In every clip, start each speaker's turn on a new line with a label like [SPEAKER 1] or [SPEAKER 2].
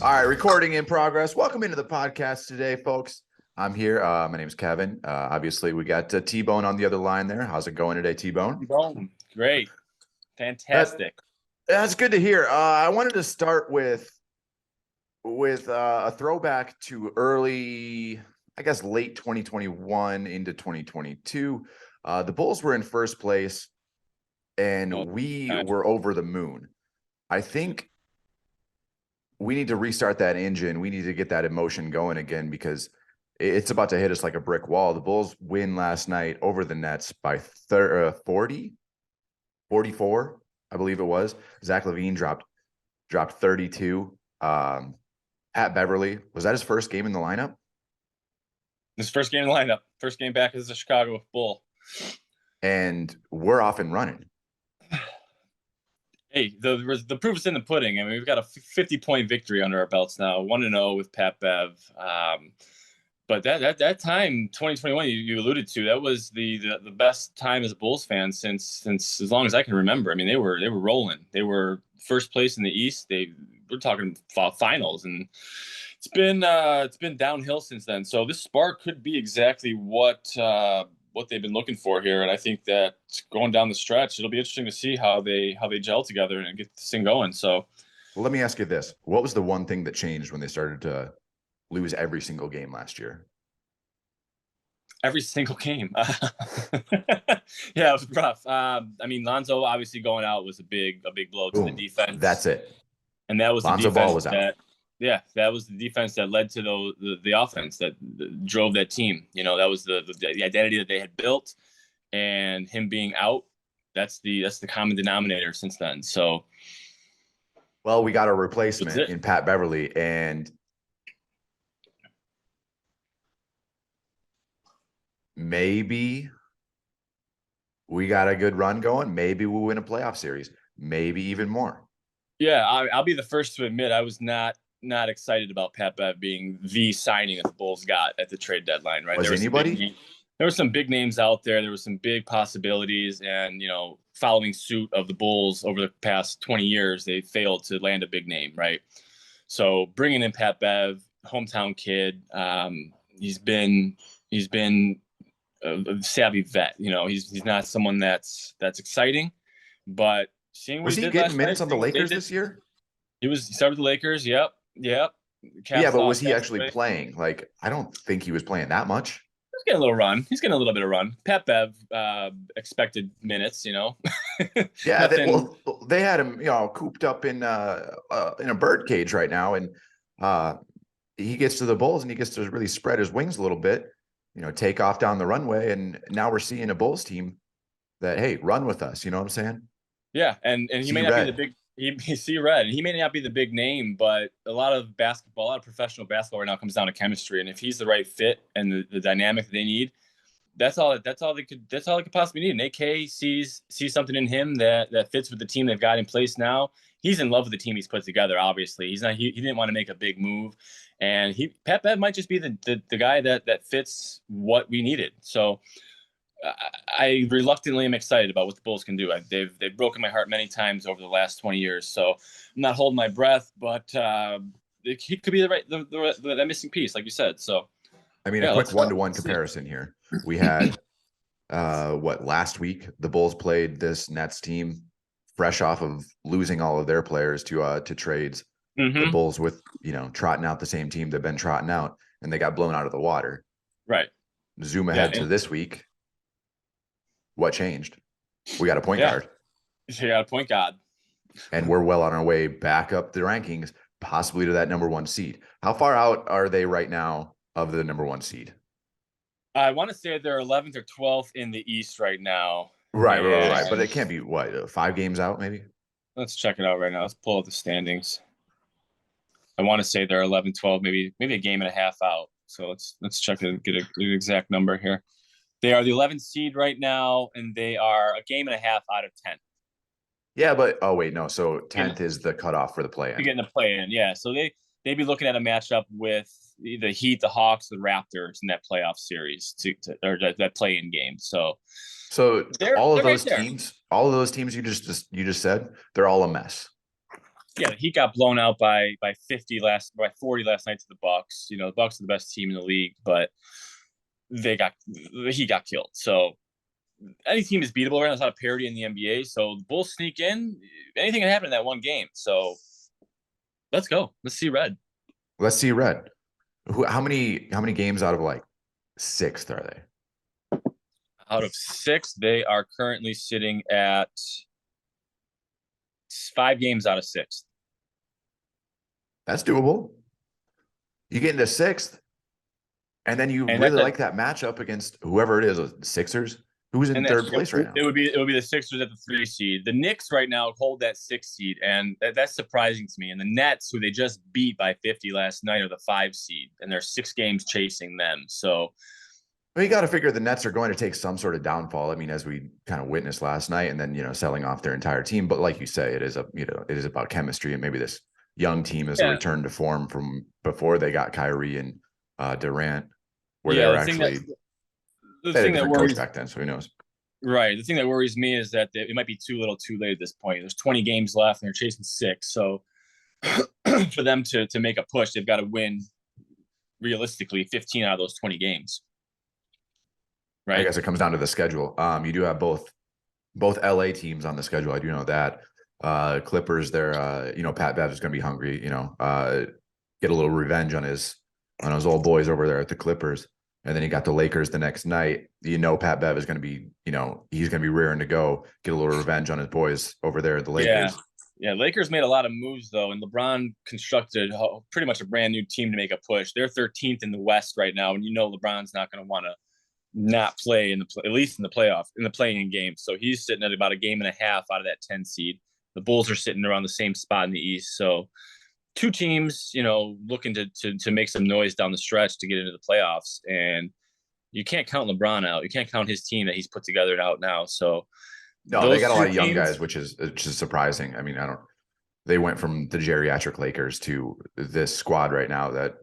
[SPEAKER 1] All right, recording in progress. Welcome into the podcast today, folks. I'm here. My name is Kevin. Obviously, we got T-Bone on the other line there. How's it going today, T-Bone?
[SPEAKER 2] Great. Fantastic.
[SPEAKER 1] That's good to hear. I wanted to start with a throwback to early, I guess, late 2021 into 2022. The Bulls were in first place, and we were over the moon. I think we need to restart that engine. We need to get that emotion going again because it's about to hit us like a brick wall. The Bulls win last night over the Nets by 40, 44, I believe it was. Zach LaVine dropped 32. Pat Beverly, was that his first game in the lineup?
[SPEAKER 2] His first game in the lineup. First game back as a Chicago Bull.
[SPEAKER 1] And we're off and running.
[SPEAKER 2] Hey, the proof's in the pudding. I mean, we've got a 50-point victory under our belts now, 1-0 with Pat Bev. But that time, 2021, you alluded to, that was the best time as a Bulls fan since as long as I can remember. I mean, they were rolling. They were first place in the East. We're talking finals, and it's been downhill since then. So this spark could be exactly what they've been looking for here, and I think that going down the stretch, it'll be interesting to see how they gel together and get this thing going. So,
[SPEAKER 1] well, let me ask you this: what was the one thing that changed when they started to lose every single game last year?
[SPEAKER 2] Every single game. Yeah, it was rough. I mean, Lonzo obviously going out was a big blow to the defense.
[SPEAKER 1] That's it.
[SPEAKER 2] And that was
[SPEAKER 1] Lonzo
[SPEAKER 2] the defense
[SPEAKER 1] Ball was out.
[SPEAKER 2] That was the defense that led to the offense that drove that team. You know, that was the identity that they had built, and him being out, that's the common denominator since then. So,
[SPEAKER 1] well, we got a replacement in Pat Beverly, and maybe we got a good run going. Maybe we'll win a playoff series, maybe even more.
[SPEAKER 2] Yeah, I'll be the first to admit I was not excited about Pat Bev being the signing that the Bulls got at the trade deadline. Right?
[SPEAKER 1] Was anybody?
[SPEAKER 2] There were some big names out there. There were some big possibilities, and following suit of the Bulls over the past 20 years, they failed to land a big name. Right? So bringing in Pat Bev, hometown kid, he's been a savvy vet. He's not someone that's exciting, but seeing
[SPEAKER 1] was he getting minutes on the Lakers this year?
[SPEAKER 2] He started with the Lakers. Yep.
[SPEAKER 1] Yeah, but was he actually playing? Like, I don't think he was playing that much.
[SPEAKER 2] He's getting a little run. He's getting a little bit of run. Pat Bev expected minutes.
[SPEAKER 1] Yeah, they had him, cooped up in a bird cage right now, and he gets to the Bulls and he gets to really spread his wings a little bit. Take off down the runway, and now we're seeing a Bulls team that, hey, run with us. You know what I'm saying?
[SPEAKER 2] Yeah, and he may not be the big. He see red, and he may not be the big name, but a lot of professional basketball right now comes down to chemistry. And if he's the right fit and the dynamic they need, that's all they could possibly need. And AK sees something in him that fits with the team they've got in place now. He's in love with the team he's put together. Obviously, he didn't want to make a big move, and Pat Bev might just be the guy that fits what we needed. So I reluctantly am excited about what the Bulls can do. They've broken my heart many times over the last 20 years. So I'm not holding my breath, but he could be the missing piece, like you said. So,
[SPEAKER 1] I mean, a quick 1-to-1 comparison here. We had last week the Bulls played this Nets team fresh off of losing all of their players to trades. Mm-hmm. The Bulls with trotting out the same team they've been trotting out, and they got blown out of the water.
[SPEAKER 2] Right.
[SPEAKER 1] Zoom ahead to this week. What changed? We got a point guard.
[SPEAKER 2] You got a point guard.
[SPEAKER 1] And we're well on our way back up the rankings, possibly to that number 1 seed. How far out are they right now of the number 1 seed?
[SPEAKER 2] I want to say they're 11th or 12th in the East right now.
[SPEAKER 1] Right. But it can't be, 5 games out maybe?
[SPEAKER 2] Let's check it out right now. Let's pull up the standings. I want to say they're 11, 12, maybe a game and a half out. So let's check it and get an exact number here. They are the 11th seed right now, and they are a game and a half out of 10.
[SPEAKER 1] Yeah, but no. So 10th is the cutoff for the play-in.
[SPEAKER 2] You're getting the play-in, yeah. So they'd be looking at a matchup with the Heat, the Hawks, the Raptors in that playoff series or that play-in game. So
[SPEAKER 1] all of those teams you just said, they're all a mess.
[SPEAKER 2] Yeah, the Heat got blown out by 40 last night to the Bucks. You know, the Bucks are the best team in the league, but he got killed. So any team is beatable right now. There's not a parity in the NBA. So the Bulls sneak in. Anything can happen in that one game. So let's go. Let's see red.
[SPEAKER 1] Let's see red. How many games out of like sixth are they?
[SPEAKER 2] Out of six, they are currently sitting at 5 games out of six.
[SPEAKER 1] That's doable. You get into sixth, and then you really like that matchup against whoever it is, the Sixers. Who's in third place right now?
[SPEAKER 2] It would be the Sixers at the 3 seed. The Knicks right now hold that 6 seed, and that's surprising to me. And the Nets, who they just beat by 50 last night, are the 5 seed, and they're 6 games chasing them. So,
[SPEAKER 1] well, you got to figure the Nets are going to take some sort of downfall. I mean, as we kind of witnessed last night, and then selling off their entire team. But like you say, it is about chemistry, and maybe this young team is a return to form from before they got Kyrie and Durant, where they were actually.
[SPEAKER 2] The thing that worries
[SPEAKER 1] back then, so who knows?
[SPEAKER 2] Right. The thing that worries me is that it might be too little, too late at this point. There's 20 games left, and they're chasing 6. So for them to make a push, they've got to win realistically 15 out of those 20 games. Right.
[SPEAKER 1] I guess it comes down to the schedule. You do have both LA teams on the schedule. I do know that. Clippers, they're Pat Bev is going to be hungry. Get a little revenge on his old boys over there at the Clippers. And then you got the Lakers the next night. Pat Bev is going to be, he's going to be rearing to go, get a little revenge on his boys over there at the Lakers.
[SPEAKER 2] Yeah. Lakers made a lot of moves, though, and LeBron constructed pretty much a brand new team to make a push. They're 13th in the West right now, and LeBron's not going to want to not play at least in the playoff, in the playing game. So he's sitting at about a game and a half out of that 10 seed. The Bulls are sitting around the same spot in the East. So 2 teams, looking to make some noise down the stretch to get into the playoffs. And you can't count LeBron out. You can't count his team that he's put together out now. So
[SPEAKER 1] no, they got a lot of young guys, which is surprising. I mean, they went from the geriatric Lakers to this squad right now that,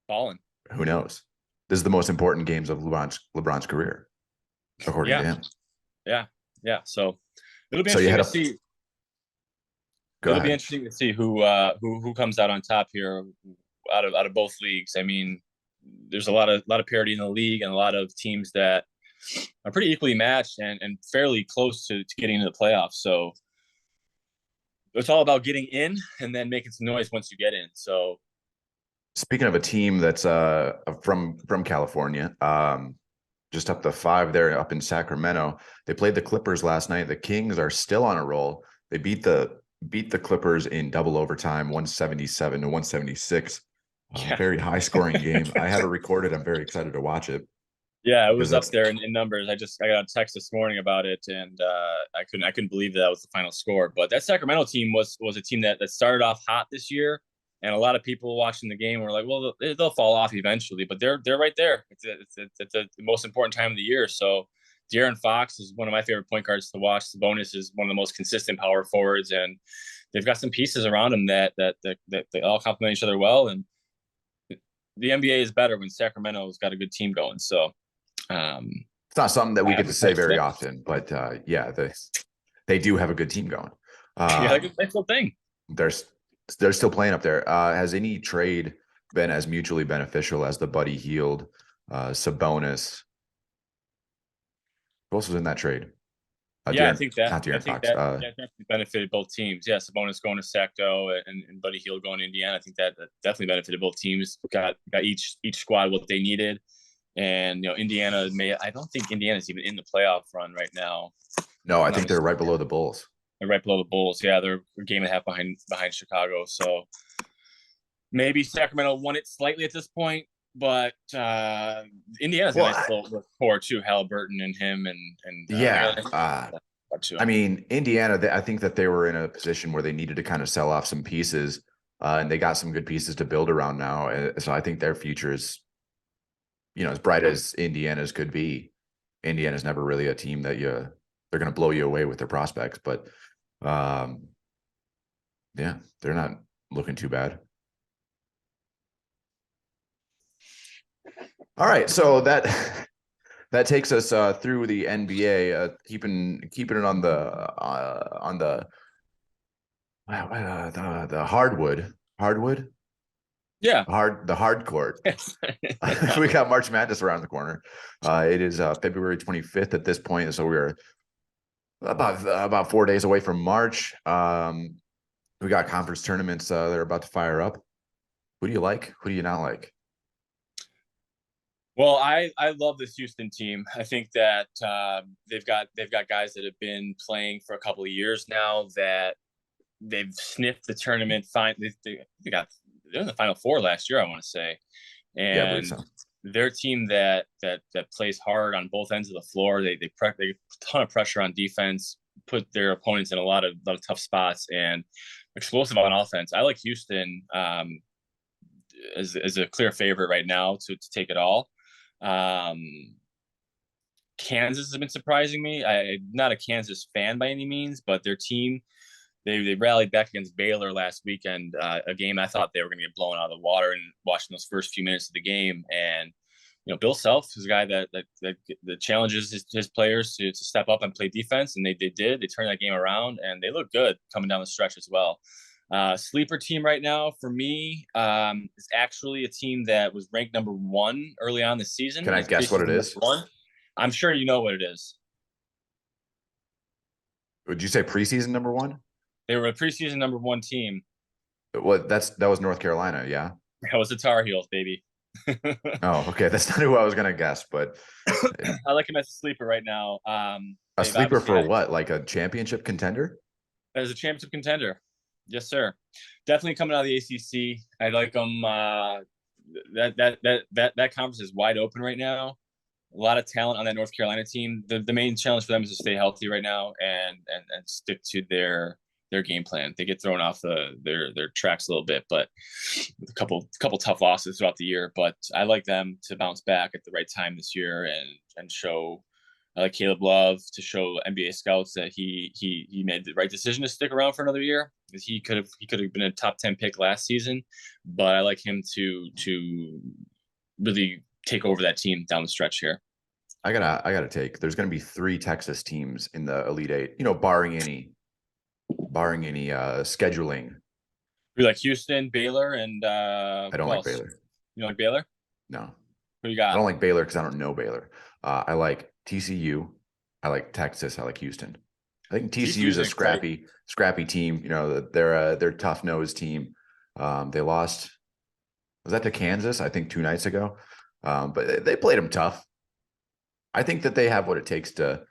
[SPEAKER 2] balling.
[SPEAKER 1] Who knows? This is the most important games of LeBron's career, according to him.
[SPEAKER 2] Yeah. So it'll be interesting to see. It'll be interesting to see who comes out on top here out of both leagues. I mean, there's a lot of parity in the league and a lot of teams that are pretty equally matched and fairly close to getting into the playoffs. So it's all about getting in and then making some noise once you get in. So
[SPEAKER 1] speaking of a team that's from California, just up the 5 there up in Sacramento, they played the Clippers last night. The Kings are still on a roll. They beat the Clippers in double overtime, 177 to 176. Very high scoring game. I have it recorded. I'm very excited to watch it.
[SPEAKER 2] Yeah, it was up there in numbers. I got a text this morning about it, and I couldn't believe that was the final score. But that Sacramento team was a team that started off hot this year, and a lot of people watching the game were like, "Well, they'll fall off eventually," but they're right there. It's the most important time of the year. So De'Aaron Fox is one of my favorite point guards to watch. Sabonis is one of the most consistent power forwards, and they've got some pieces around them that they all complement each other well. And the NBA is better when Sacramento's got a good team going. So
[SPEAKER 1] it's not something that we get to say very often, but they do have a good team going.
[SPEAKER 2] That's the thing.
[SPEAKER 1] They're still playing up there. Has any trade been as mutually beneficial as the Buddy Hield, Sabonis? Who else was in that trade?
[SPEAKER 2] I think that definitely benefited both teams. Yeah, Sabonis going to Sacto and Buddy Hield going to Indiana. I think that definitely benefited both teams. Got each squad what they needed, and Indiana I don't think Indiana's even in the playoff run right now.
[SPEAKER 1] No, I think they're right below the Bulls.
[SPEAKER 2] They're right below the Bulls. Yeah, they're a game and a half behind Chicago. So maybe Sacramento won it slightly at this point. But Indiana's a nice little core too, Halliburton and him
[SPEAKER 1] I mean, Indiana, I think that they were in a position where they needed to kind of sell off some pieces, and they got some good pieces to build around now. So I think their future is, as bright as Indiana's could be. Indiana's never really a team that they're going to blow you away with their prospects, but they're not looking too bad. All right, so that takes us through the NBA, keeping it on the the hardwood,
[SPEAKER 2] Yeah.
[SPEAKER 1] the hard court. We got March Madness around the corner. It is February 25th at this point, so we're about 4 days away from March. We got conference tournaments that are about to fire up. Who do you like? Who do you not like?
[SPEAKER 2] Well, I love this Houston team. I think that they've got guys that have been playing for a couple of years now that they've sniffed the tournament. They're in the Final Four last year, I want to say,
[SPEAKER 1] Yeah, I believe
[SPEAKER 2] and
[SPEAKER 1] so.
[SPEAKER 2] they're a team that plays hard on both ends of the floor. They put a ton of pressure on defense, put their opponents in a lot of tough spots, and explosive on offense. I like Houston as a clear favorite right now to take it all. Kansas has been surprising me. I'm not a Kansas fan by any means, but their team, they rallied back against Baylor last weekend, a game I thought they were going to get blown out of the water, and watching those first few minutes of the game. And Bill Self is a guy that challenges his players to step up and play defense, and they did. They turned that game around, and they look good coming down the stretch as well. Sleeper team right now for me is actually a team that was ranked number 1 early on this season.
[SPEAKER 1] Can I guess what it is?
[SPEAKER 2] One. I'm sure you know what it is.
[SPEAKER 1] Would you say preseason number 1?
[SPEAKER 2] They were a preseason number 1 team.
[SPEAKER 1] That was North Carolina, yeah.
[SPEAKER 2] That was the Tar Heels, baby.
[SPEAKER 1] Oh, okay. That's not who I was gonna guess, but
[SPEAKER 2] I like him as a sleeper right now.
[SPEAKER 1] a sleeper for what? Like a championship contender?
[SPEAKER 2] As a championship contender. Yes, sir. Definitely coming out of the ACC. I like them. That conference is wide open right now. A lot of talent on that North Carolina team. The main challenge for them is to stay healthy right now and stick to their game plan. They get thrown off their tracks a little bit, but a couple tough losses throughout the year. But I like them to bounce back at the right time this year and show. I like Caleb Love to show NBA scouts that he made the right decision to stick around for another year, because he could have been a top 10 pick last season, but I like him to really take over that team down the stretch here.
[SPEAKER 1] I gotta take. There's gonna be 3 Texas teams in the Elite Eight. barring any scheduling.
[SPEAKER 2] You like Houston, Baylor, and
[SPEAKER 1] I don't like Baylor.
[SPEAKER 2] You like Baylor?
[SPEAKER 1] No.
[SPEAKER 2] Who you got?
[SPEAKER 1] I don't like Baylor because I don't know Baylor. I like TCU. I like Texas. I like Houston. I think TCU is a scrappy team. They're a tough nosed team. They lost. Was that to Kansas? I think 2 nights ago. But they played them tough. I think that they have what it takes to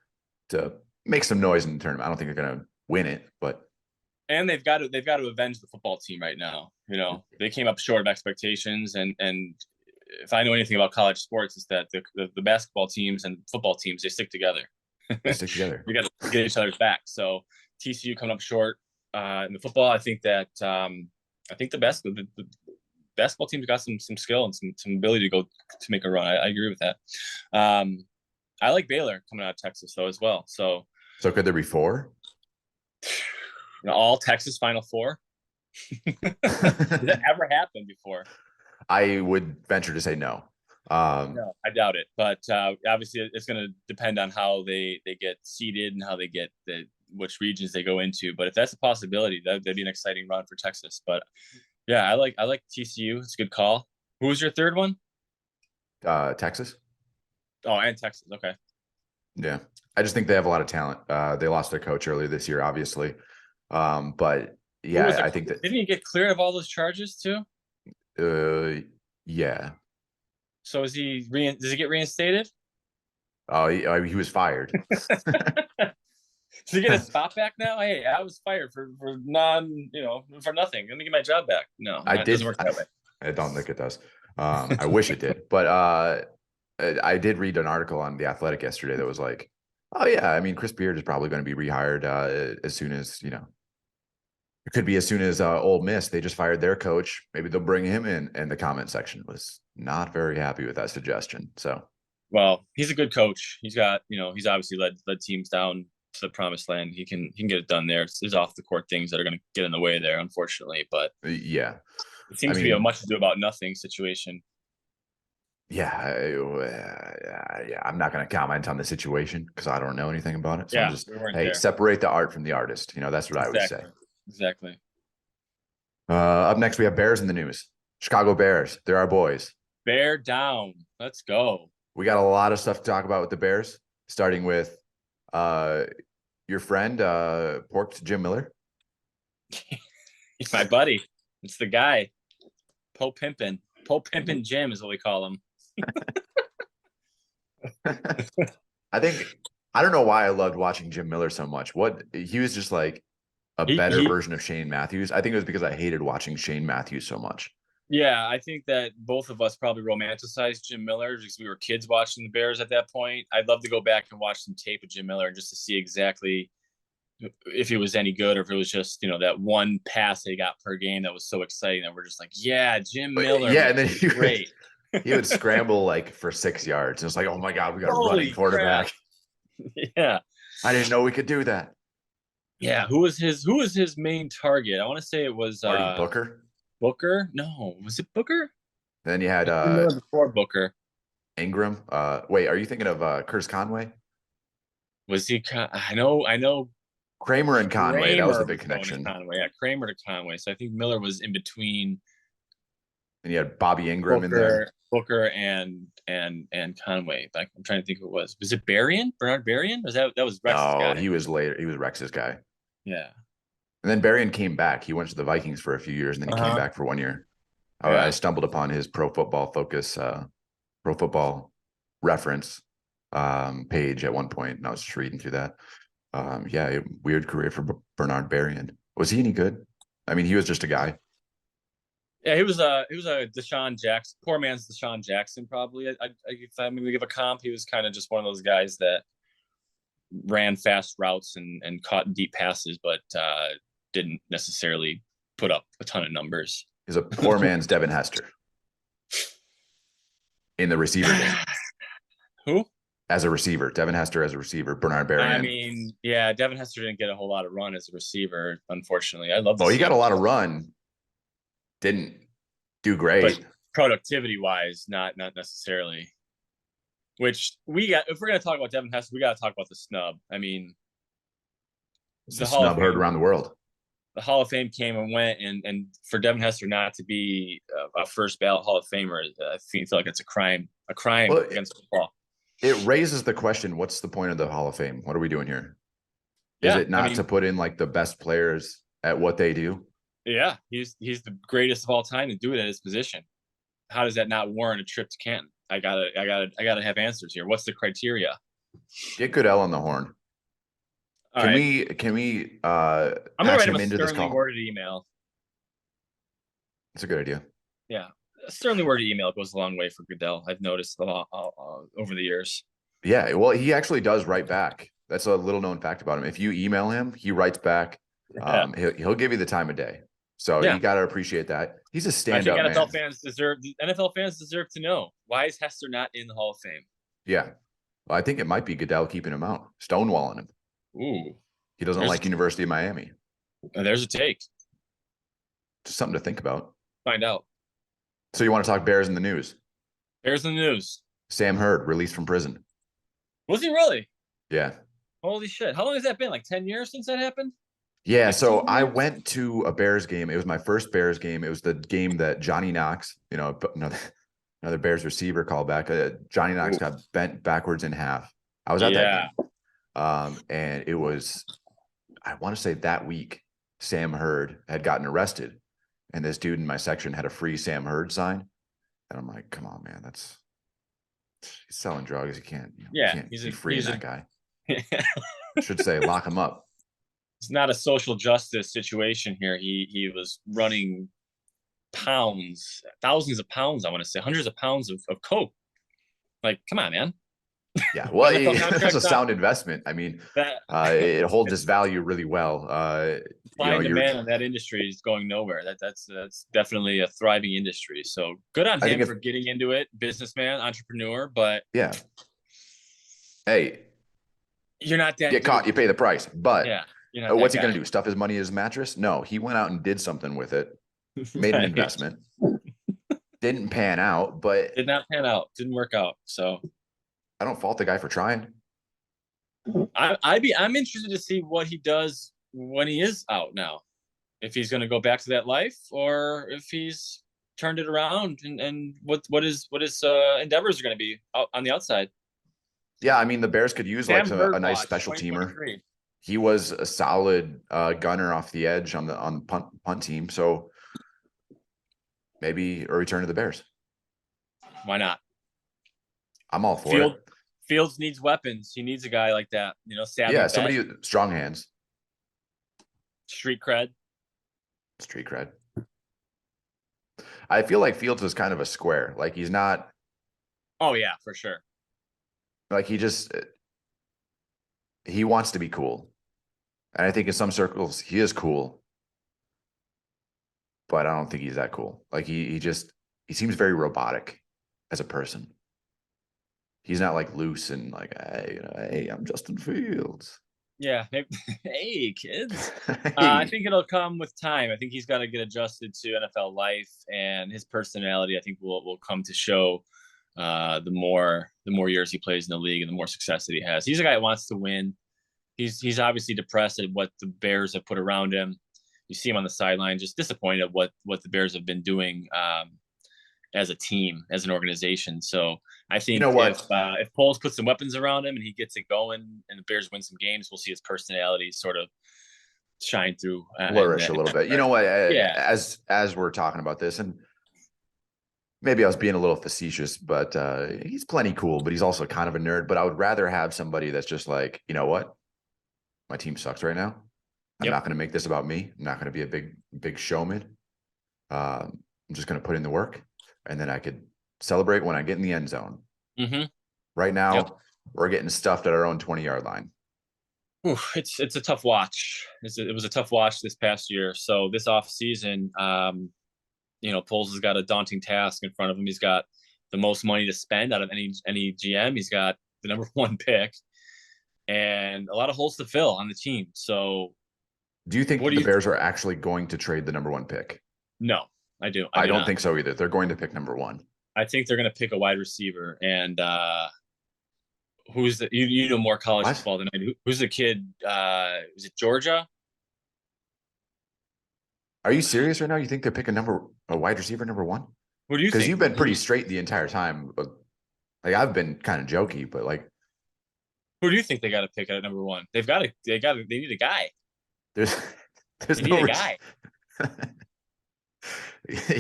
[SPEAKER 1] make some noise in the tournament. I don't think they're going to win it, but
[SPEAKER 2] they've got to avenge the football team right now. They came up short of expectations, and if I know anything about college sports, it's that the basketball teams and football teams, they stick together.
[SPEAKER 1] They stick together.
[SPEAKER 2] We got to get each other's back. So TCU coming up short in the football. I think that the basketball team's got some skill and some ability to make a run. I agree with that. I like Baylor coming out of Texas though as well. So
[SPEAKER 1] could there be 4?
[SPEAKER 2] All Texas Final Four? Has that ever happened before?
[SPEAKER 1] I would venture to say no.
[SPEAKER 2] No, I doubt it. But obviously, it's going to depend on how they get seeded and how they get which regions they go into. But if that's a possibility, that'd be an exciting run for Texas. But yeah, I like TCU. It's a good call. Who was your third one?
[SPEAKER 1] Texas.
[SPEAKER 2] Oh, and Texas. Okay.
[SPEAKER 1] Yeah, I just think they have a lot of talent. They lost their coach earlier this year, obviously. But yeah, I think that
[SPEAKER 2] didn't he get cleared of all those charges too?
[SPEAKER 1] Yeah.
[SPEAKER 2] So does he get reinstated?
[SPEAKER 1] Oh, he was fired.
[SPEAKER 2] Does he get his spot back now? Hey, I was fired for for nothing. Let me get my job back. No,
[SPEAKER 1] it doesn't
[SPEAKER 2] work that way.
[SPEAKER 1] I don't think it does. I wish it did, but I did read an article on The Athletic yesterday that was like, oh yeah, I mean, Chris Beard is probably going to be rehired as soon as, it could be as soon as Ole Miss. They just fired their coach. Maybe they'll bring him in. And the comment section was not very happy with that suggestion. So,
[SPEAKER 2] well, he's a good coach. He's got, he's obviously led teams down to the promised land. He can get it done there. There's off the court things that are going to get in the way there, unfortunately. But
[SPEAKER 1] yeah,
[SPEAKER 2] it seems to be a much ado about nothing situation.
[SPEAKER 1] Yeah, I'm not going to comment on the situation because I don't know anything about it. So I'm just, separate the art from the artist. That's what I would say.
[SPEAKER 2] Exactly.
[SPEAKER 1] Up next, we have Bears in the news. Chicago Bears. They're our boys.
[SPEAKER 2] Bear down. Let's go.
[SPEAKER 1] We got a lot of stuff to talk about with the Bears, starting with your friend, Porked Jim Miller.
[SPEAKER 2] He's my buddy. It's the guy. Pope Pimpin' Jim is what we call him.
[SPEAKER 1] I don't know why I loved watching Jim Miller so much. He was just like a better version of Shane Matthews. I think it was because I hated watching Shane Matthews so much.
[SPEAKER 2] Yeah, I think that both of us probably romanticized Jim Miller because we were kids watching the Bears at that point. I'd love to go back and watch some tape of Jim Miller just to see exactly if it was any good or if it was just, that one pass they got per game that was so exciting that we're just like, yeah, Jim Miller.
[SPEAKER 1] Yeah, and then great. He would scramble like for 6 yards. And it's like, oh my God, we got a running quarterback.
[SPEAKER 2] Yeah.
[SPEAKER 1] I didn't know we could do that.
[SPEAKER 2] Yeah. Who was his main target? I want to say it was
[SPEAKER 1] Booker.
[SPEAKER 2] Booker? No, was it Booker?
[SPEAKER 1] Then you had
[SPEAKER 2] before Booker.
[SPEAKER 1] Ingram. Wait, are you thinking of Curtis Conway?
[SPEAKER 2] Was he? I know.
[SPEAKER 1] Kramer and Conway. That was the big connection.
[SPEAKER 2] Conway, yeah, Kramer to Conway. So I think Miller was in between.
[SPEAKER 1] And you had Bobby Ingram in there.
[SPEAKER 2] Booker and Conway. But I'm trying to think who it was. Was it Berrien? Bernard Berrien? That was Rex's guy?
[SPEAKER 1] No, he was later. He was Rex's guy.
[SPEAKER 2] Yeah.
[SPEAKER 1] And then Berrien came back. He went to the Vikings for a few years, and then he came back for 1 year. Yeah. I stumbled upon his Pro Football Focus, Pro Football Reference page at one point, and I was just reading through that. Weird career for Bernard Berrien. Was he any good? I mean, he was just a guy.
[SPEAKER 2] Yeah, he was a Deshaun Jackson, poor man's Deshaun Jackson, probably. If I'm going to give a comp, he was kind of just one of those guys that ran fast routes and caught deep passes, but didn't necessarily put up a ton of numbers.
[SPEAKER 1] He's a poor man's Devin Hester in the receiver game.
[SPEAKER 2] Who?
[SPEAKER 1] As a receiver, Devin Hester as a receiver, Bernard Berrien.
[SPEAKER 2] I mean, yeah, Devin Hester didn't get a whole lot of run as a receiver, unfortunately. I love.
[SPEAKER 1] He got a lot of run. Didn't do great,
[SPEAKER 2] but productivity-wise, not necessarily. Which if we're gonna talk about Devin Hester, we got to talk about the snub. I mean,
[SPEAKER 1] the snub heard around the world.
[SPEAKER 2] The Hall of Fame came and went, and for Devin Hester not to be a first ballot Hall of Famer, I feel like it's a crime against football.
[SPEAKER 1] It raises the question: what's the point of the Hall of Fame? What are we doing here? Is it not to put in like the best players at what they do?
[SPEAKER 2] Yeah, he's the greatest of all time to do it at his position. How does that not warrant a trip to Canton? I gotta have answers here. What's the criteria?
[SPEAKER 1] Get Goodell on the horn. Can we I'm gonna write him a sternly
[SPEAKER 2] worded email.
[SPEAKER 1] That's a good idea.
[SPEAKER 2] Yeah, a sternly worded email goes a long way for Goodell. I've noticed over the years.
[SPEAKER 1] Yeah, well, he actually does write back. That's a little known fact about him. If you email him, he writes back. Yeah. He'll give you the time of day. So you got to appreciate that. He's a stand-up man.
[SPEAKER 2] NFL fans deserve to know, why is Hester not in the Hall of Fame?
[SPEAKER 1] Yeah. Well, I think it might be Goodell keeping him out, stonewalling him.
[SPEAKER 2] Ooh.
[SPEAKER 1] He doesn't like University of Miami.
[SPEAKER 2] There's a take.
[SPEAKER 1] Just something to think about.
[SPEAKER 2] Find out.
[SPEAKER 1] So you want to talk Bears in the news?
[SPEAKER 2] Bears in the news.
[SPEAKER 1] Sam Hurd released from prison.
[SPEAKER 2] Was he really?
[SPEAKER 1] Yeah.
[SPEAKER 2] Holy shit. How long has that been? Like 10 years since that happened?
[SPEAKER 1] Yeah, so I went to a Bears game. It was my first Bears game. It was the game that Johnny Knox, another Bears receiver callback. Johnny Knox got bent backwards in half. I was at that game. And it was, I want to say that week, Sam Hurd had gotten arrested. And this dude in my section had a free Sam Hurd sign. And I'm like, come on, man, he's selling drugs. You can't, be free that guy. I should say lock him up.
[SPEAKER 2] It's not a social justice situation here. He was running thousands of pounds, I want to say, hundreds of pounds of coke. Like, come on, man.
[SPEAKER 1] Yeah, well, it's a sound investment. I mean, it holds its value really well.
[SPEAKER 2] Supply and demand in that industry is going nowhere. That's definitely a thriving industry. So good on him for getting into it, businessman, entrepreneur. But
[SPEAKER 1] yeah, hey,
[SPEAKER 2] you're not that.
[SPEAKER 1] Get caught, you pay the price. But
[SPEAKER 2] yeah.
[SPEAKER 1] What's he going to do? Stuff his money in his mattress? No, he went out and did something with it. Made an investment. Didn't pan out, but
[SPEAKER 2] did not pan out. Didn't work out. So
[SPEAKER 1] I don't fault the guy for trying.
[SPEAKER 2] I'm interested to see what he does when he is out now. if he's going to go back to that life or if he's turned it around, and what his endeavors are going to be out on the outside.
[SPEAKER 1] Yeah, I mean, the Bears could use like
[SPEAKER 2] Sam
[SPEAKER 1] a nice
[SPEAKER 2] Birdwatch
[SPEAKER 1] special teamer.
[SPEAKER 2] 2023.
[SPEAKER 1] He was a solid gunner off the edge on the punt team. So maybe a return to the Bears.
[SPEAKER 2] Why not?
[SPEAKER 1] I'm all for it.
[SPEAKER 2] Fields needs weapons. He needs a guy like that, savvy.
[SPEAKER 1] Yeah, somebody strong hands.
[SPEAKER 2] Street cred.
[SPEAKER 1] Street cred. I feel like Fields is kind of a square. Like he's not.
[SPEAKER 2] Oh yeah, for sure.
[SPEAKER 1] Like he wants to be cool. And I think in some circles he is cool. But I don't think he's that cool. Like he seems very robotic as a person. He's not like loose and like, hey, I'm Justin Fields.
[SPEAKER 2] Yeah. Hey, kids. Hey. I think it'll come with time. I think he's got to get adjusted to NFL life, and his personality, I think, will come to show the more years he plays in the league and the more success that he has. He's a guy that wants to win. He's obviously depressed at what the Bears have put around him. You see him on the sideline, just disappointed at what the Bears have been doing as a team, as an organization. So I think if Poles puts some weapons around him and he gets it going and the Bears win some games, we'll see his personality sort of shine through,
[SPEAKER 1] flourish a little bit. You know what? Yeah. As we're talking about this, and maybe I was being a little facetious, but he's plenty cool, but he's also kind of a nerd. But I would rather have somebody that's just like, you know what? My team sucks right now. I'm not going to make this about me. I'm not going to be a big showman. I'm just going to put in the work, and then I could celebrate when I get in the end zone.
[SPEAKER 2] Mm-hmm.
[SPEAKER 1] Right now, we're getting stuffed at our own 20-yard line.
[SPEAKER 2] Ooh, it's a tough watch. It was a tough watch this past year. So this off season, Poles has got a daunting task in front of him. He's got the most money to spend out of any GM. He's got the number 1 pick and a lot of holes to fill on the team. So
[SPEAKER 1] do you think the Bears are actually going to trade the number 1 pick?
[SPEAKER 2] No, I do.
[SPEAKER 1] I don't think so either. They're going to pick number 1.
[SPEAKER 2] I think they're going to pick a wide receiver. And who's the, you know more college football than I do. Who's the kid? Is it Georgia?
[SPEAKER 1] Are you serious right now? You think they're picking a wide receiver number 1?
[SPEAKER 2] What do you think?
[SPEAKER 1] Because you've been pretty straight the entire time. Like I've been kind of jokey, but like,
[SPEAKER 2] who do you think they got to pick at number 1? They need a guy.
[SPEAKER 1] There's
[SPEAKER 2] they need a guy.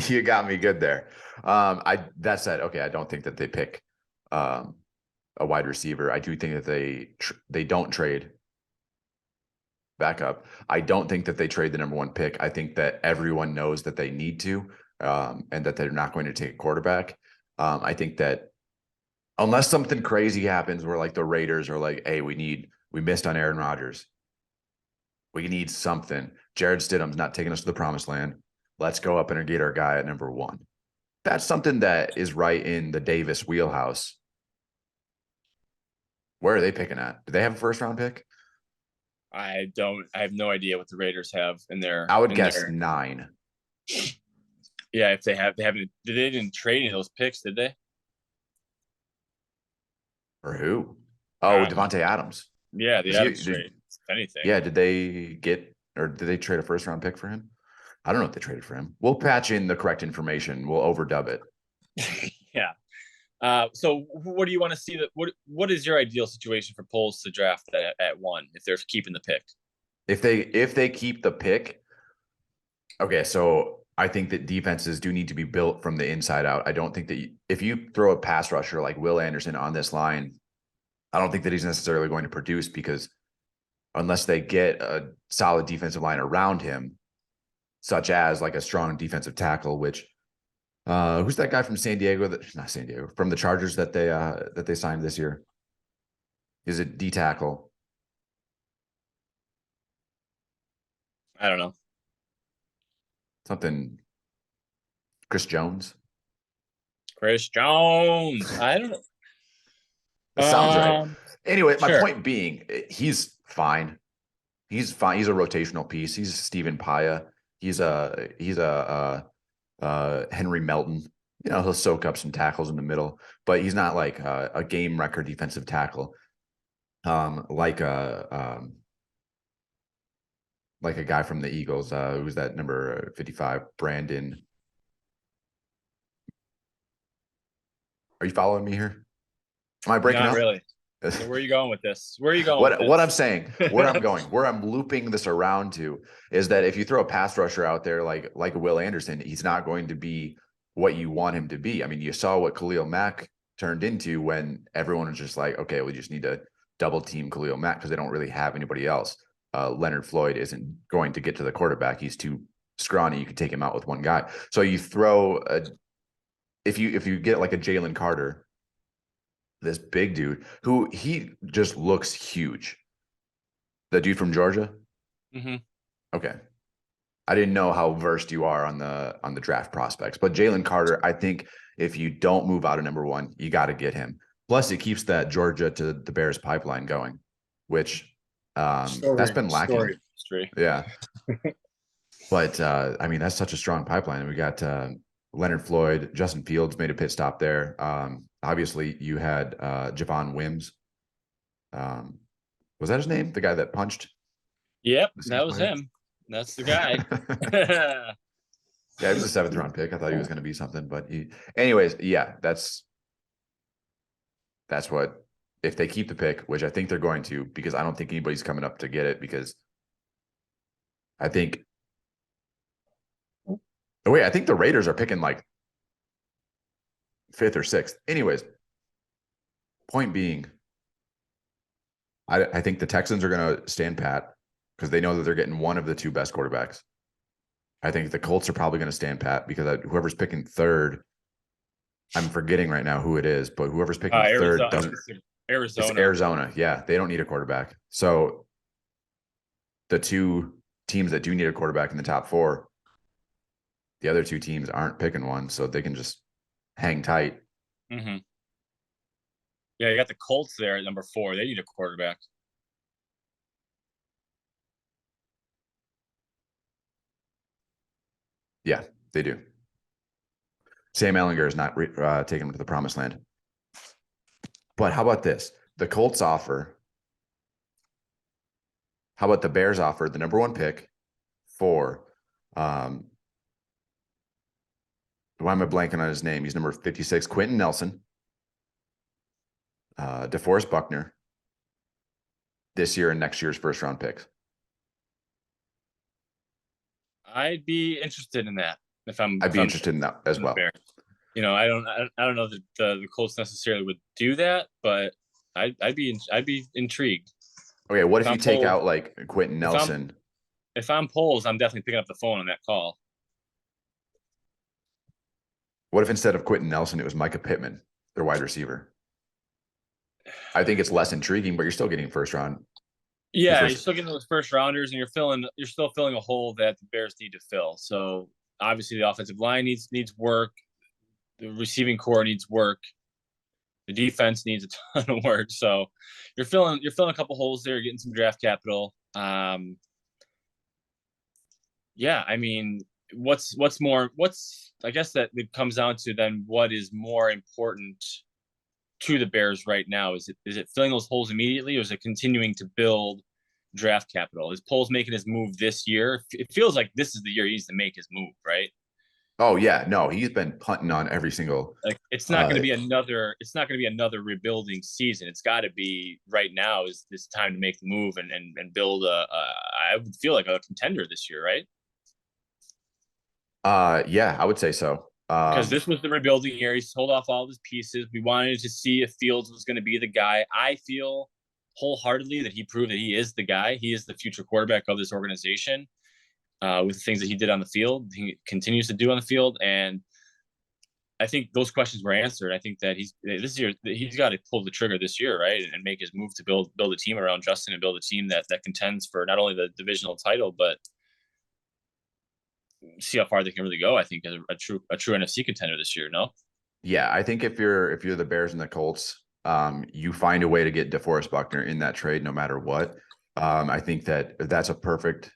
[SPEAKER 1] You got me good there. That said, okay, I don't think that they pick a wide receiver. I do think that they don't trade backup. I don't think that they trade the number 1 pick. I think that everyone knows that they need to, and that they're not going to take a quarterback. I think that unless something crazy happens where like the Raiders are like, hey, we missed on Aaron Rodgers. We need something. Jared Stidham's not taking us to the promised land. Let's go up and get our guy at number 1. That's something that is right in the Davis wheelhouse. Where are they picking at? Do they have a 1st-round pick?
[SPEAKER 2] I have no idea what the Raiders have in their.
[SPEAKER 1] I would guess 9.
[SPEAKER 2] Yeah, if they haven't. They didn't trade any of those picks, did they?
[SPEAKER 1] For who? Oh, Devontae Adams.
[SPEAKER 2] Yeah, the Adams trade. Anything.
[SPEAKER 1] Yeah, did they trade a 1st-round pick for him? I don't know if they traded for him. We'll patch in the correct information. We'll overdub it.
[SPEAKER 2] Yeah. So what do you want to see? What is your ideal situation for Poles to draft at 1 if they're keeping the pick?
[SPEAKER 1] If they keep the pick, okay, so I think that defenses do need to be built from the inside out. I don't think that if you throw a pass rusher like Will Anderson on this line, I don't think that he's necessarily going to produce, because unless they get a solid defensive line around him, such as like a strong defensive tackle, which who's that guy from San Diego? Not San Diego, from the Chargers that they signed this year. Is it D tackle?
[SPEAKER 2] I don't know.
[SPEAKER 1] Something. Chris Jones.
[SPEAKER 2] I don't know.
[SPEAKER 1] That sounds right. Anyway, my point being, he's fine. He's fine. He's a rotational piece. He's Stephen Paya. He's a Henry Melton. He'll soak up some tackles in the middle, but he's not like a game record defensive tackle. Like like a guy from the Eagles. Who's that number 55? Brandon. Are you following me here? Am I breaking
[SPEAKER 2] Not
[SPEAKER 1] up?
[SPEAKER 2] really. So where are you going with this? Where are you going with this?
[SPEAKER 1] What I'm saying, where I'm going, where I'm looping this around to is that if you throw a pass rusher out there like Will Anderson, he's not going to be what you want him to be. I mean, you saw what Khalil Mack turned into when everyone was just like, okay, we just need to double team Khalil Mack because they don't really have anybody else. Leonard Floyd isn't going to get to the quarterback. He's too scrawny. You can take him out with one guy. So you throw if you get like a Jalen Carter, this big dude who he just looks huge. The dude from Georgia.
[SPEAKER 2] Mm-hmm.
[SPEAKER 1] Okay, I didn't know how versed you are on the draft prospects, but Jalen Carter, I think if you don't move out of number one, you got to get him. Plus, it keeps that Georgia to the Bears pipeline going, which that's been lacking. Yeah, but I mean that's such a strong pipeline. We got Leonard Floyd, Justin Fields made a pit stop there. Obviously, you had Javon Wims. Was that his name? The guy that punched?
[SPEAKER 2] Yep, that was him. That's the guy.
[SPEAKER 1] Yeah, he was a 7th-round pick. I thought he was going to be something, but anyways, yeah, that's what, if they keep the pick, which I think they're going to, because I don't think anybody's coming up to get it, because I think the Raiders are picking like 5th or 6th. Anyways, point being, I think the Texans are going to stand pat because they know that they're getting one of the 2 best quarterbacks. I think the Colts are probably going to stand pat because whoever's picking 3rd, I'm forgetting right now who it is, but whoever's picking 3rd doesn't.
[SPEAKER 2] Arizona.
[SPEAKER 1] It's Arizona. Yeah, they don't need a quarterback. So the 2 teams that do need a quarterback in the top 4, the other 2 teams aren't picking one, so they can just hang tight.
[SPEAKER 2] Mm-hmm. Yeah, you got the Colts there at number 4. They need a quarterback.
[SPEAKER 1] Yeah, they do. Sam Ellinger is not taking them to the promised land. But how about this? The Colts offer. How about the Bears offer the number 1 pick for why am I blanking on his name? He's number 56, Quentin Nelson, DeForest Buckner, this year and next year's 1st-round picks.
[SPEAKER 2] I'd be interested in that.
[SPEAKER 1] I'd be interested in that as well.
[SPEAKER 2] You know, I don't know that the Colts necessarily would do that, but I'd be intrigued.
[SPEAKER 1] Okay, what if you take out like Quentin Nelson?
[SPEAKER 2] If I'm Poles, I'm definitely picking up the phone on that call.
[SPEAKER 1] What if instead of Quentin Nelson, it was Micah Pittman, their wide receiver? I think it's less intriguing, but you're still getting 1st-round.
[SPEAKER 2] Yeah, you're still getting those 1st-rounders, and you're still filling a hole that the Bears need to fill. So obviously, the offensive line needs work. The receiving core needs work. The defense needs a ton of work. So you're filling a couple holes there, getting some draft capital. Yeah, I mean, I guess that it comes down to then what is more important to the Bears right now? Is it filling those holes immediately, or is it continuing to build draft capital? Is Poles making his move this year? It feels like this is the year he needs to make his move, right?
[SPEAKER 1] Oh yeah, no, he's been punting on every single.
[SPEAKER 2] Like it's not going to be another. It's not going to be another rebuilding season. It's got to be right now. Is this time to make the move and build I would feel like a contender this year, right?
[SPEAKER 1] Yeah, I would say so.
[SPEAKER 2] Because this was the rebuilding year. He sold off all of his pieces. We wanted to see if Fields was going to be the guy. I feel wholeheartedly that he proved that he is the guy. He is the future quarterback of this organization. With the things that he did on the field, he continues to do on the field, and I think those questions were answered. I think that he's got to pull the trigger this year, right, and make his move to build a team around Justin and build a team that contends for not only the divisional title, but see how far they can really go. I think as a true NFC contender this year. No.
[SPEAKER 1] Yeah, I think if you're the Bears and the Colts, you find a way to get DeForest Buckner in that trade no matter what. I think that's a perfect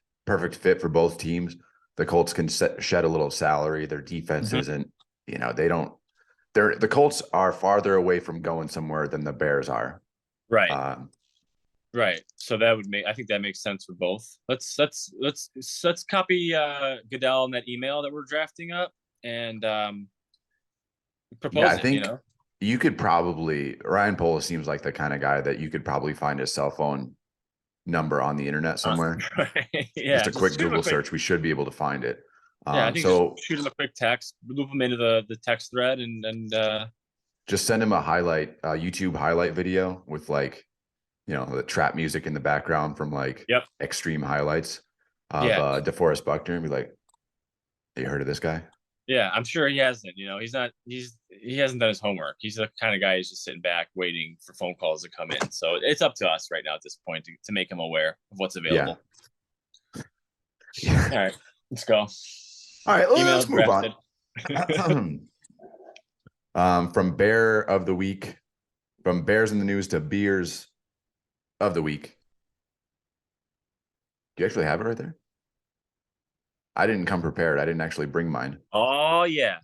[SPEAKER 1] fit for both teams. The Colts can shed a little salary. Their defense isn't, the Colts are farther away from going somewhere than the Bears are.
[SPEAKER 2] Right. Right. So that would I think that makes sense for both. Let's copy Goodell in that email that we're drafting up and
[SPEAKER 1] Yeah, I
[SPEAKER 2] propose it, you
[SPEAKER 1] think
[SPEAKER 2] know.
[SPEAKER 1] you could probably Ryan Polis seems like the kind of guy that you could probably find his cell phone number on the internet somewhere. Just
[SPEAKER 2] Yeah,
[SPEAKER 1] a quick
[SPEAKER 2] just shoot him a
[SPEAKER 1] Google
[SPEAKER 2] quick.
[SPEAKER 1] search, we should be able to find it.
[SPEAKER 2] Yeah, I think just
[SPEAKER 1] So
[SPEAKER 2] shoot him a quick text, loop him into the text thread, and
[SPEAKER 1] just send him a YouTube highlight video with like, the trap music in the background from like
[SPEAKER 2] yep,
[SPEAKER 1] extreme highlights of
[SPEAKER 2] yeah,
[SPEAKER 1] DeForest Buckner and be like, "Have you heard of this guy?"
[SPEAKER 2] yeah. I'm sure he hasn't. You know, he hasn't done his homework. He's the kind of guy who's just sitting back waiting for phone calls to come in. So it's up to us right now at this point to make him aware of what's
[SPEAKER 1] Yeah.
[SPEAKER 2] available.
[SPEAKER 1] Yeah.
[SPEAKER 2] All right, let's go.
[SPEAKER 1] All right,
[SPEAKER 2] Email
[SPEAKER 1] let's move
[SPEAKER 2] drafted.
[SPEAKER 1] on. From Bear of the Week, from Bears in the News to Beers of the Week. Do you actually have it right there? I didn't come prepared. I didn't actually bring mine.
[SPEAKER 2] Oh yeah,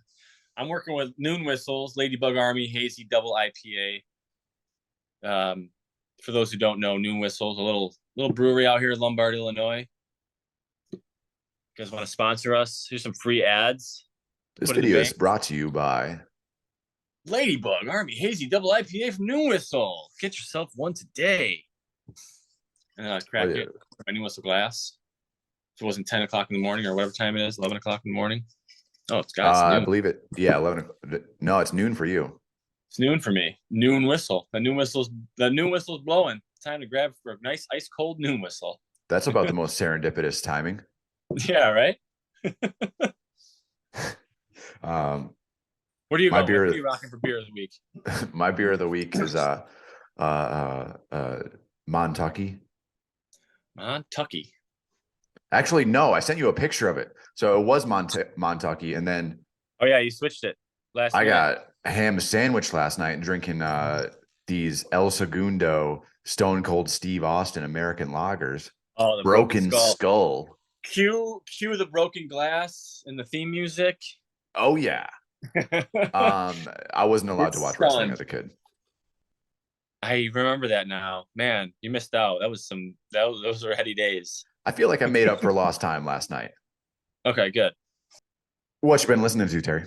[SPEAKER 2] I'm working with Noon Whistles, Ladybug Army Hazy Double IPA. For those who don't know, Noon Whistles, a little brewery out here in Lombard, Illinois. You guys want to sponsor us? Here's some free ads.
[SPEAKER 1] This
[SPEAKER 2] Put in the
[SPEAKER 1] video is
[SPEAKER 2] bank.
[SPEAKER 1] brought to you by
[SPEAKER 2] Ladybug Army Hazy Double IPA from Noon Whistle. Get yourself one today. Crack it. My Noon Whistle glass. If it wasn't 10 o'clock in the morning or whatever time it is, 11 o'clock in the morning. Oh, it's got
[SPEAKER 1] I believe it. Yeah, 11. No, it's noon for you.
[SPEAKER 2] It's noon for me. Noon Whistle. The Noon Whistle's blowing. Time to grab for a nice ice cold Noon Whistle.
[SPEAKER 1] That's about the most serendipitous timing.
[SPEAKER 2] Yeah, right. What are you going with? What are you rocking for beer of the week?
[SPEAKER 1] My beer of the week is Montucky.
[SPEAKER 2] Montucky.
[SPEAKER 1] Actually, no, I sent you a picture of it. So it was Montucky, and then
[SPEAKER 2] oh yeah, you switched it last
[SPEAKER 1] I
[SPEAKER 2] minute.
[SPEAKER 1] got a ham sandwich last night and drinking these El Segundo Stone Cold Steve Austin American lagers.
[SPEAKER 2] Oh, the
[SPEAKER 1] Broken Skull.
[SPEAKER 2] Cue the broken glass and the theme music.
[SPEAKER 1] Oh yeah. I wasn't allowed to watch wrestling as a kid.
[SPEAKER 2] I remember that now. Man, you missed out. Those were heady days.
[SPEAKER 1] I feel like I made up for lost time last night.
[SPEAKER 2] Okay, good.
[SPEAKER 1] What you been listening to, Terry?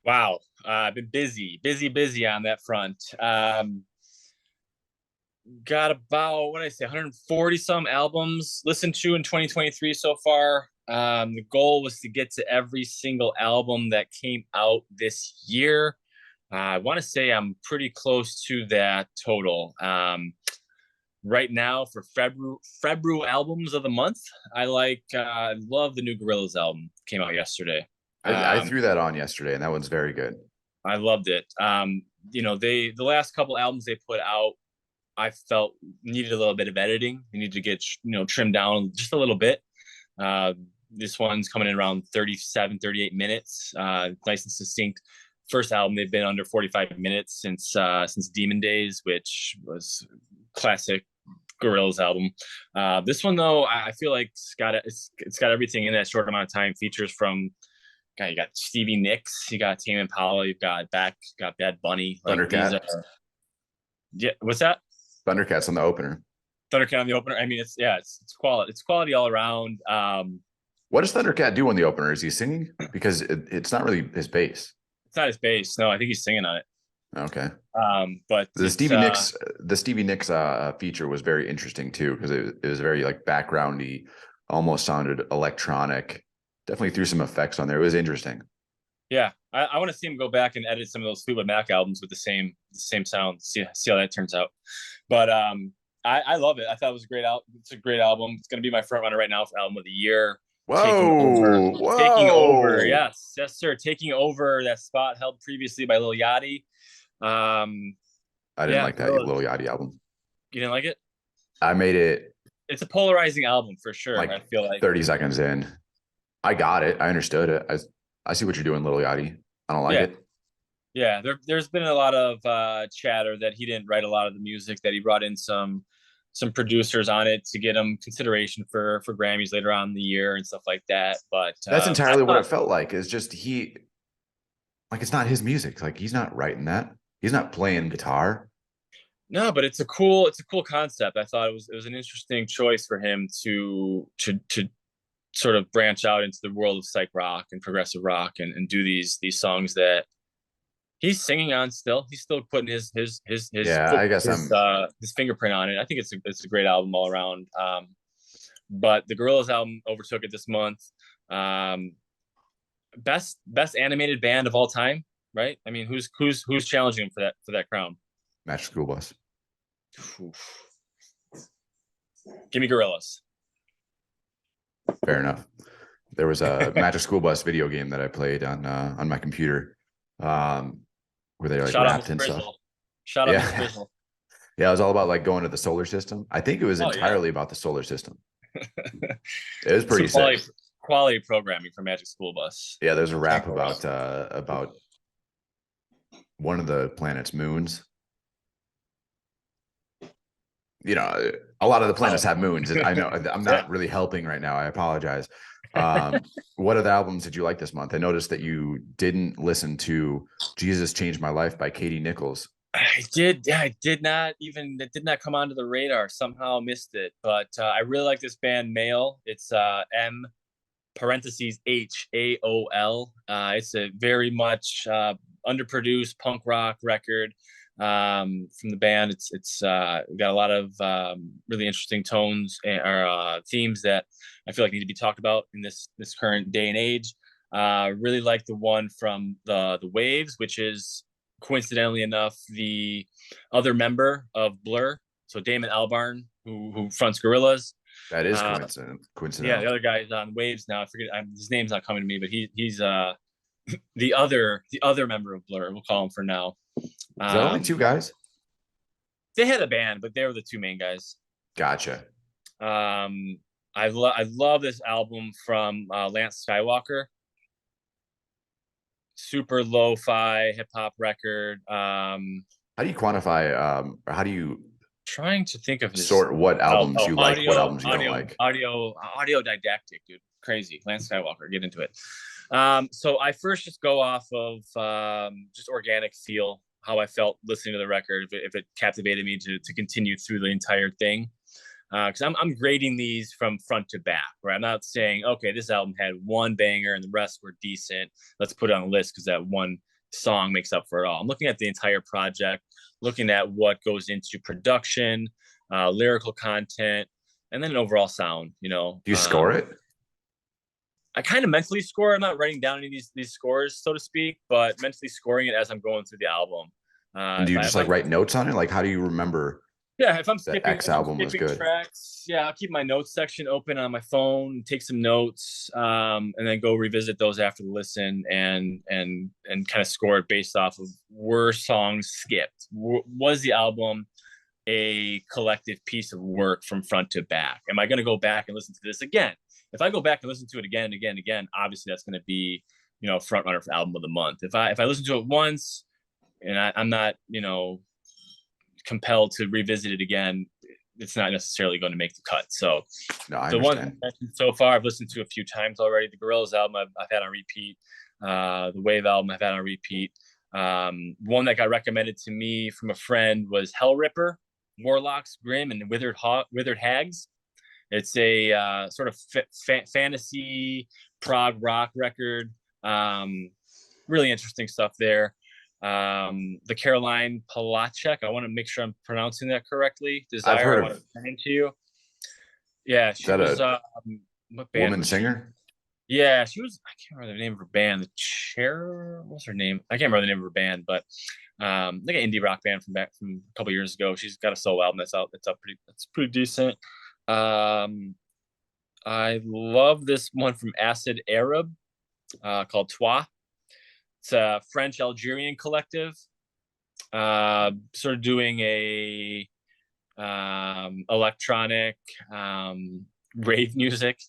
[SPEAKER 2] Wow. I've been busy on that front. Got about, what did I say, 140 some albums listened to in 2023 so far. The goal was to get to every single album that came out this year. I want to say I'm pretty close to that total. Right now for February albums of the month, I love the new Gorillaz album. Came out yesterday.
[SPEAKER 1] I threw that on yesterday, and that one's very good.
[SPEAKER 2] I loved it. The last couple albums they put out, I felt needed a little bit of editing. They needed to get trimmed down just a little bit. This one's coming in around 37, 38 minutes. Nice and succinct. First album they've been under 45 minutes since Demon Days, which was classic Gorillaz album. This one though, I feel like it's got everything in that short amount of time. Features from you got Stevie Nicks, you got Tame Impala, you've got Bad Bunny,
[SPEAKER 1] Thundercat.
[SPEAKER 2] Yeah, what's that?
[SPEAKER 1] Thundercat's on the opener.
[SPEAKER 2] Thundercat on the opener. I mean, it's quality. It's quality all around.
[SPEAKER 1] What does Thundercat do on the opener? Is he singing? Because it's not really his bass.
[SPEAKER 2] It's not his bass. No, I think he's singing on it.
[SPEAKER 1] Okay.
[SPEAKER 2] But
[SPEAKER 1] the Stevie Nicks feature was very interesting too, because it was very like backgroundy, almost sounded electronic. Definitely threw some effects on there. It was interesting.
[SPEAKER 2] Yeah, I want to see him go back and edit some of those Fleetwood Mac albums with the same sound. See how that turns out. But I love it. I thought it was a great album. It's a great album. It's going to be my front runner right now for album of the year.
[SPEAKER 1] Whoa!
[SPEAKER 2] Taking over. Yes, sir. Taking over that spot held previously by Lil Yachty.
[SPEAKER 1] I didn't like that Lil Yachty album.
[SPEAKER 2] You didn't like it?
[SPEAKER 1] I made it.
[SPEAKER 2] It's a polarizing album for sure. I feel like
[SPEAKER 1] 30 seconds in, I got it. I understood it. I see what you're doing, Lil Yachty. I don't like it.
[SPEAKER 2] Yeah, there's been a lot of chatter that he didn't write a lot of the music, that he brought in some producers on it to get him consideration for Grammys later on in the year and stuff like that. But
[SPEAKER 1] that's entirely what it felt like. It's just it's not his music. Like, he's not writing that. He's not playing guitar.
[SPEAKER 2] No, but it's a cool concept. I thought it was an interesting choice for him to sort of branch out into the world of psych rock and progressive rock and do these songs that he's singing on still. He's still putting his
[SPEAKER 1] Yeah,
[SPEAKER 2] foot
[SPEAKER 1] I guess I'm
[SPEAKER 2] his fingerprint on it. I think it's a great album all around. But the Gorillaz album overtook it this month. Um, best animated band of all time, right? I mean, who's challenging him for that crown?
[SPEAKER 1] Match School Bus.
[SPEAKER 2] Give me Gorillaz.
[SPEAKER 1] Fair enough. There was a Magic School Bus video game that I played on my computer, where they like
[SPEAKER 2] Shout out
[SPEAKER 1] rapped
[SPEAKER 2] Mr.
[SPEAKER 1] and stuff.
[SPEAKER 2] Frizzle. Shout out Mr.
[SPEAKER 1] Yeah,
[SPEAKER 2] Frizzle.
[SPEAKER 1] yeah, it was all about like going to the solar system. I think it was
[SPEAKER 2] Oh yeah.
[SPEAKER 1] entirely about the solar system. It was pretty
[SPEAKER 2] Some
[SPEAKER 1] sick.
[SPEAKER 2] quality programming for Magic School Bus.
[SPEAKER 1] Yeah, there's a rap about one of the planet's moons. You know, a lot of the planets have moons. I know I'm not really helping right now. I apologize. What other albums did you like this month? I noticed that you didn't listen to Jesus Changed My Life by Katie Nichols.
[SPEAKER 2] I did. Yeah, I did not even. It did not come onto the radar. Somehow missed it. But I really like this band, Male. It's M parentheses HAOL. It's a very much underproduced punk rock record from the band. It's got a lot of really interesting tones or themes that I feel like need to be talked about in this current day and age. Really like the one from the Waves, which is coincidentally enough the other member of Blur. So Damon Albarn, who fronts Gorillaz.
[SPEAKER 1] That is
[SPEAKER 2] Yeah,
[SPEAKER 1] coincidental.
[SPEAKER 2] the other guy is on Waves now. I forget his name's not coming to me, but he's the other member of Blur. We'll call him for now.
[SPEAKER 1] Is that only two guys?
[SPEAKER 2] They had a band, but they were the two main guys.
[SPEAKER 1] Gotcha.
[SPEAKER 2] I love this album from Lance Skywalker. Super lo-fi hip hop record.
[SPEAKER 1] How do you quantify? Or how do you
[SPEAKER 2] trying to think of this
[SPEAKER 1] sort what albums you like, what albums you
[SPEAKER 2] don't
[SPEAKER 1] like?
[SPEAKER 2] Audio didactic, dude. Crazy. Lance Skywalker, get into it. So I first just go off of just organic feel, how I felt listening to the record, if it captivated me to continue through the entire thing. Because I'm grading these from front to back, where I'm not saying, okay, this album had one banger and the rest were decent. Let's put it on the list because that one song makes up for it all. I'm looking at the entire project, looking at what goes into production, lyrical content, and then an overall sound.
[SPEAKER 1] Do you score it?
[SPEAKER 2] I kind of mentally score. I'm not writing down any of these scores, so to speak, but mentally scoring it as I'm going through the album.
[SPEAKER 1] Do you just like write notes on it? Like, how do you remember?
[SPEAKER 2] Yeah, if I'm skipping
[SPEAKER 1] was good.
[SPEAKER 2] tracks, yeah, I'll keep my notes section open on my phone, take some notes, and then go revisit those after the listen and kind of score it based off of were songs skipped. Was the album a collective piece of work from front to back? Am I going to go back and listen to this again? If I go back and listen to it again and again and again, obviously that's going to be, front runner for album of the month. If I listen to it once and I'm not, compelled to revisit it again, it's not necessarily going to make the cut. So the one I mentioned so far, I've listened to a few times already. The Gorillaz album I've had on repeat. The Wave album I've had on repeat. One that got recommended to me from a friend was Hell Ripper, Warlocks, Grim, and Withered Hags. It's a sort of fantasy prog rock record. Really interesting stuff there. The Caroline Polachek, I want to make sure I'm pronouncing that correctly.
[SPEAKER 1] I've heard
[SPEAKER 2] I want to send it to you. Yeah, she was
[SPEAKER 1] what band woman singer?
[SPEAKER 2] Yeah, she was. I can't remember the name of her band. The Chair, what's her name? I can't remember the name of her band, but like an indie rock band from a couple years ago. She's got a solo album that's out. That's pretty decent. I love this one from Acid Arab called Toi. It's a French Algerian collective, sort of doing a electronic rave music.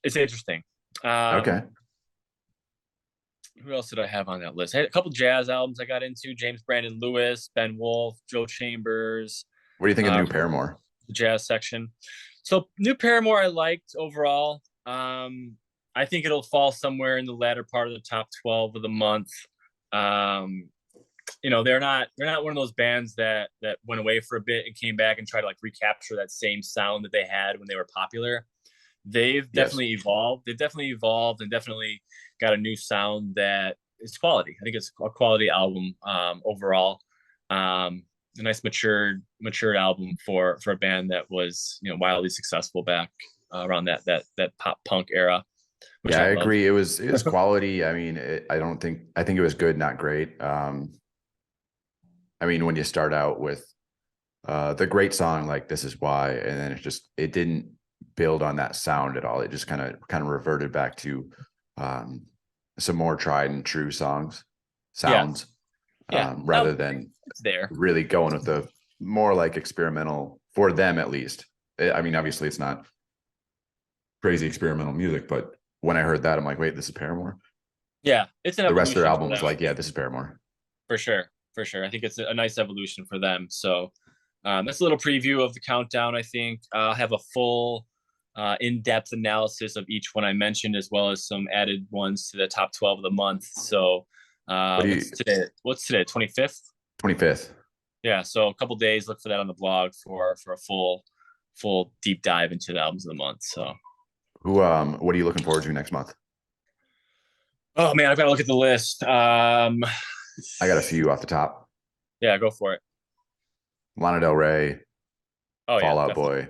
[SPEAKER 2] It's interesting.
[SPEAKER 1] Okay.
[SPEAKER 2] Who else did I have on that list? I had a couple jazz albums I got into: James Brandon Lewis, Ben Wolf, Joe Chambers.
[SPEAKER 1] What do you think of New Paramore?
[SPEAKER 2] The jazz section. So New Paramore I liked overall. I think it'll fall somewhere in the latter part of the top 12 of the month. they're not one of those bands that went away for a bit and came back and tried to like recapture that same sound that they had when they were popular. They've definitely evolved. They've definitely evolved and definitely got a new sound that is quality. I think it's a quality album overall. A nice matured album for a band that was wildly successful back around that pop punk era. Which
[SPEAKER 1] Yeah, I
[SPEAKER 2] love.
[SPEAKER 1] agree. It was quality. I mean, I think it was good, not great. I mean, when you start out with the great song like "This Is Why," and then it didn't build on that sound at all. It just kind of reverted back to some more tried and true sounds, rather than
[SPEAKER 2] it's there.
[SPEAKER 1] Really going with the more like experimental, for them at least. I mean, obviously it's not crazy experimental music, but when I heard that, I'm like, wait, this is Paramore.
[SPEAKER 2] Yeah, it's an
[SPEAKER 1] the rest of their
[SPEAKER 2] evolution
[SPEAKER 1] album was like, yeah, this is Paramore.
[SPEAKER 2] For sure. I think it's a nice evolution for them. So that's a little preview of the countdown. I think I'll have a full in-depth analysis of each one I mentioned, as well as some added ones to the top 12 of the month. So what's today? 25th?
[SPEAKER 1] 25th.
[SPEAKER 2] Yeah, so a couple days. Look for that on the blog for a full deep dive into the albums of the month. So
[SPEAKER 1] what are you looking forward to next month?
[SPEAKER 2] Oh man, I've got to look at the list.
[SPEAKER 1] I got a few off the top.
[SPEAKER 2] Yeah, go for it.
[SPEAKER 1] Lana Del Rey.
[SPEAKER 2] Oh,
[SPEAKER 1] Fall Out Boy.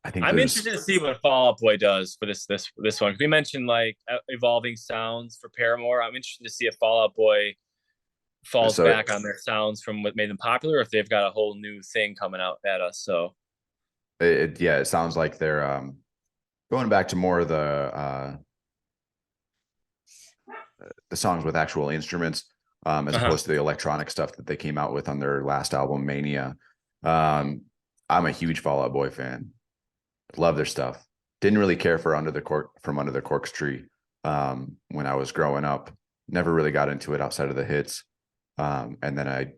[SPEAKER 1] I think
[SPEAKER 2] I'm interested to see what Fall Out Boy does for this one. We mentioned like evolving sounds for Paramore. I'm interested to see if Fall Out Boy falls back on their sounds from what made them popular, or if they've got a whole new thing coming out at us. So
[SPEAKER 1] it sounds like they're going back to more of the songs with actual instruments, as opposed to the electronic stuff that they came out with on their last album, Mania. I'm a huge Fall Out Boy fan. Love their stuff. Didn't really care for Under the Corks Tree when I was growing up. Never really got into it outside of the hits. And then I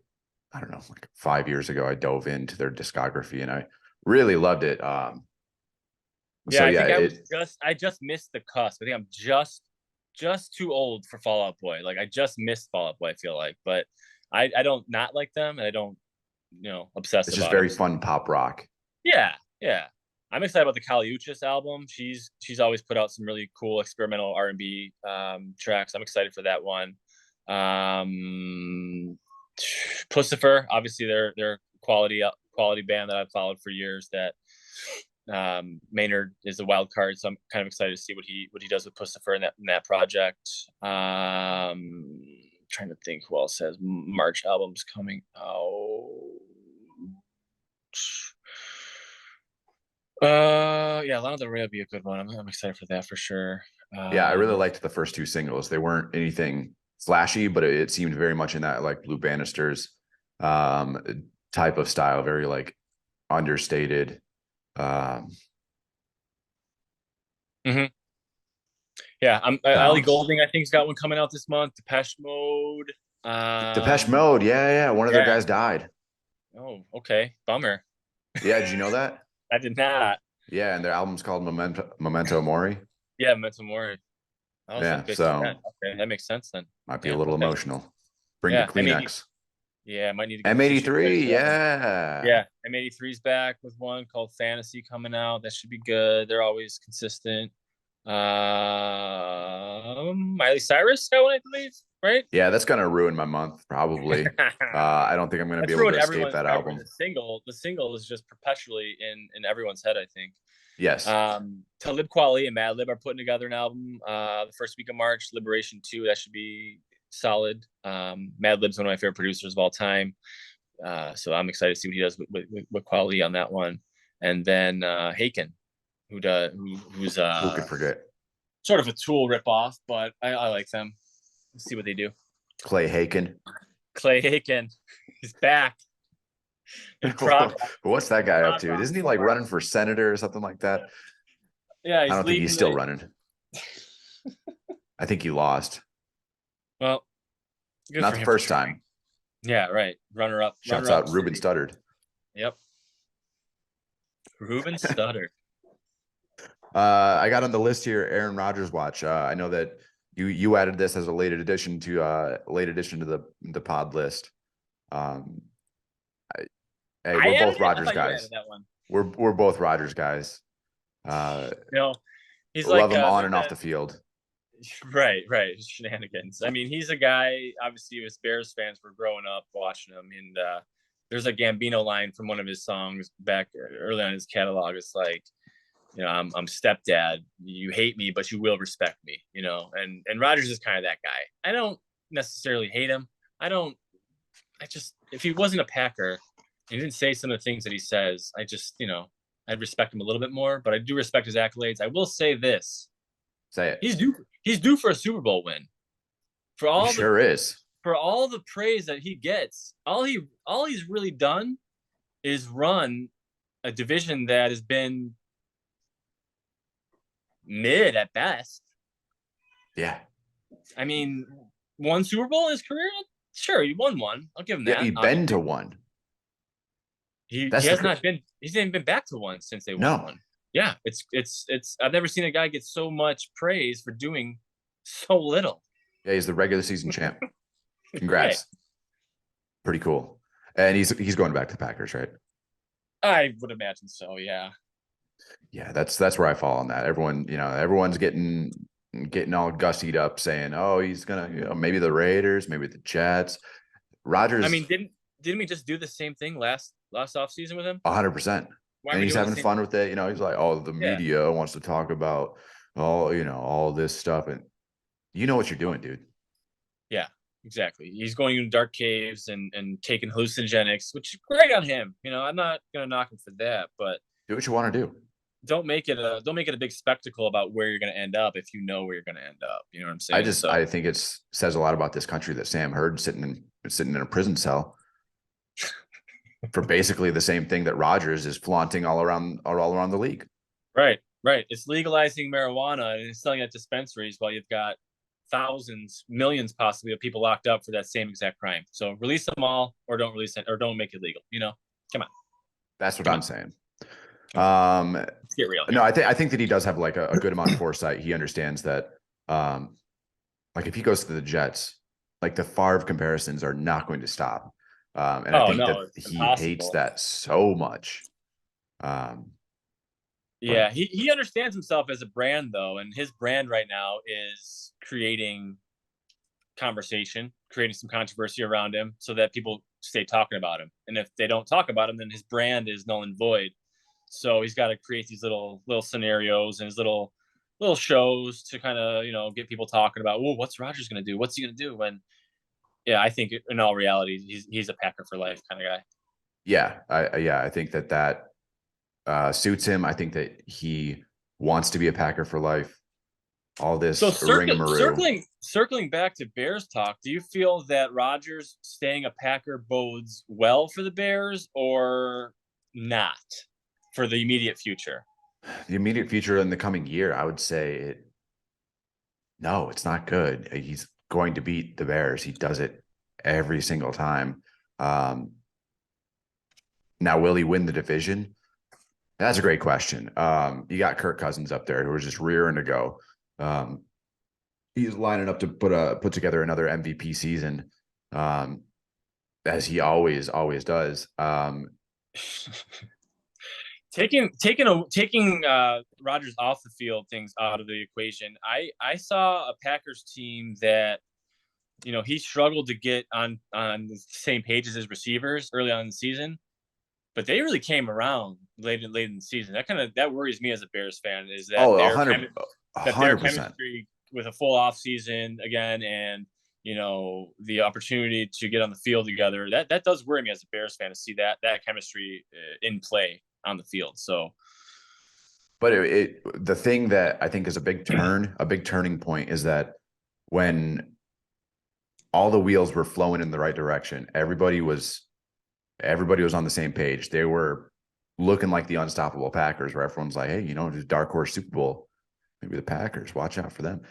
[SPEAKER 1] don't know, like 5 years ago, I dove into their discography and I really loved it.
[SPEAKER 2] I just missed the cusp. I think I'm just too old for Fall Out Boy. Like I just missed Fall Out Boy, I feel like, but I don't not like them, and I don't obsess.
[SPEAKER 1] It's just very fun pop rock.
[SPEAKER 2] Yeah. I'm excited about the Kali Uchis album. She's always put out some really cool experimental R&B tracks. I'm excited for that one. Pussifer, obviously they're quality band that I've followed for years. That Maynard is a wild card, so I'm kind of excited to see what he does with Pussifer in that project. Trying to think who else has March albums coming out. Lana Del Rey will be a good one. I'm excited for that for sure.
[SPEAKER 1] I really liked the first two singles. They weren't anything flashy, but it seemed very much in that like Blue Banisters type of style, very like understated.
[SPEAKER 2] Yeah, Ellie Goulding, I think, has got one coming out this month. Depeche Mode.
[SPEAKER 1] Yeah. One of their guys died.
[SPEAKER 2] Oh, okay. Bummer.
[SPEAKER 1] Yeah, did you know that?
[SPEAKER 2] I did not.
[SPEAKER 1] Yeah, and their album's called Memento Mori.
[SPEAKER 2] Yeah, Memento Mori.
[SPEAKER 1] Oh, yeah, so
[SPEAKER 2] okay, that makes sense then.
[SPEAKER 1] Might be a little emotional. Bring the Kleenex.
[SPEAKER 2] I might need to.
[SPEAKER 1] M83, yeah.
[SPEAKER 2] Yeah, M83's back with one called Fantasy coming out. That should be good. They're always consistent. Miley Cyrus got one, I believe, right?
[SPEAKER 1] Yeah, that's gonna ruin my month probably. I don't think I'm gonna be able to escape that album.
[SPEAKER 2] The single is just perpetually in everyone's head, I think.
[SPEAKER 1] Yes.
[SPEAKER 2] Talib Kweli and Madlib are putting together an album the first week of March. Liberation 2, that should be solid. Madlib's one of my favorite producers of all time, so I'm excited to see what he does with Kweli on that one. And then Haken, who's
[SPEAKER 1] who could forget?
[SPEAKER 2] Sort of a Tool ripoff, but I like them. Let's see what they do.
[SPEAKER 1] Clay Haken. He's back. What's that guy up to? Isn't he like running for senator or something like that?
[SPEAKER 2] Yeah,
[SPEAKER 1] I don't think he's still running. I think he lost.
[SPEAKER 2] Well,
[SPEAKER 1] not the first time.
[SPEAKER 2] Yeah, right. Runner up.
[SPEAKER 1] Shouts out Ruben Studdard.
[SPEAKER 2] Yep. Ruben Studdard.
[SPEAKER 1] I got on the list here Aaron Rodgers watch. I know that You added this as a late addition to the pod list. Hey,
[SPEAKER 2] I
[SPEAKER 1] we're
[SPEAKER 2] added
[SPEAKER 1] both
[SPEAKER 2] it. I
[SPEAKER 1] Rodgers
[SPEAKER 2] thought you added
[SPEAKER 1] guys.
[SPEAKER 2] that one.
[SPEAKER 1] We're both Rodgers guys.
[SPEAKER 2] No, he's
[SPEAKER 1] Love
[SPEAKER 2] like
[SPEAKER 1] him on
[SPEAKER 2] there's
[SPEAKER 1] and off the field.
[SPEAKER 2] right shenanigans. I mean, he's a guy. Obviously, as Bears fans, we're growing up watching him, and there's a Gambino line from one of his songs back early on his catalog. It's like, I'm stepdad. You hate me, but you will respect me. And Rodgers is kind of that guy. I don't necessarily hate him. I just, if he wasn't a Packer, he didn't say some of the things that he says, I just, I'd respect him a little bit more. But I do respect his accolades. I will say this:
[SPEAKER 1] Say it.
[SPEAKER 2] He's due for a Super Bowl win. For
[SPEAKER 1] He
[SPEAKER 2] all
[SPEAKER 1] sure is.
[SPEAKER 2] For all the praise that he gets, all he's really done is run a division that has been mid at best.
[SPEAKER 1] Yeah.
[SPEAKER 2] I mean, one Super Bowl in his career? Sure, he won one. I'll give him that.
[SPEAKER 1] He's been to one.
[SPEAKER 2] He has not been. He's even been back to one since they won one. Yeah, it's. I've never seen a guy get so much praise for doing so little.
[SPEAKER 1] Yeah, he's the regular season champ. Congrats. Right. Pretty cool. And he's going back to the Packers, right?
[SPEAKER 2] I would imagine so. Yeah.
[SPEAKER 1] Yeah, that's where I fall on that. Everyone's getting all gussied up saying, "Oh, he's gonna, maybe the Raiders, maybe the Jets." Rodgers.
[SPEAKER 2] I mean, didn't we just do the same thing last offseason with him?
[SPEAKER 1] 100%. And he's having fun with it. He's like, "Oh, the media wants to talk about all this stuff," and you know what you're doing, dude.
[SPEAKER 2] Yeah, exactly. He's going in dark caves and taking hallucinogenics, which is great on him. I'm not gonna knock him for that, but
[SPEAKER 1] do what you want to do.
[SPEAKER 2] Don't make it a big spectacle about where you're going to end up if you know where you're going to end up. You know what I'm saying?
[SPEAKER 1] I think it says a lot about this country that Sam Hurd sitting in a prison cell for basically the same thing that Rodgers is flaunting all around the league.
[SPEAKER 2] Right. It's legalizing marijuana and selling at dispensaries while you've got thousands, millions possibly of people locked up for that same exact crime. So release them all, or don't release it, or don't make it legal. Come on.
[SPEAKER 1] That's what I'm saying. Let's
[SPEAKER 2] get real.
[SPEAKER 1] No, I think that he does have like a good amount of foresight. He understands that, like if he goes to the Jets, like the Favre comparisons are not going to stop. And I think that he hates that so much.
[SPEAKER 2] Yeah, he understands himself as a brand though, and his brand right now is creating conversation, creating some controversy around him, so that people stay talking about him. And if they don't talk about him, then his brand is null and void. So he's got to create these little scenarios and his little shows to kind of, get people talking about, well, what's Rodgers going to do? What's he going to do? And yeah, I think in all reality, he's a Packer for life kind of guy.
[SPEAKER 1] Yeah. I think that suits him. I think that he wants to be a Packer for life. All this
[SPEAKER 2] circling back to Bears talk, do you feel that Rodgers staying a Packer bodes well for the Bears or not? For the immediate future?
[SPEAKER 1] The immediate future in the coming year, I would say no, it's not good. He's going to beat the Bears. He does it every single time. Now, will he win the division? That's a great question. You got Kirk Cousins up there who was just rearing to go. He's lining up to put together another MVP season, as he always does.
[SPEAKER 2] Taking Rodgers off the field, things out of the equation. I saw a Packers team that, he struggled to get on the same page as his receivers early on in the season, but they really came around late in the season. That worries me as a Bears fan, is that their chemistry with a full off season again, and the opportunity to get on the field together. That does worry me as a Bears fan to see that chemistry in play on the field. So,
[SPEAKER 1] but the thing that I think is a big turning point is that when all the wheels were flowing in the right direction, everybody was on the same page. They were looking like the unstoppable Packers, where everyone's like, hey, the dark horse Super Bowl, maybe the Packers, watch out for them.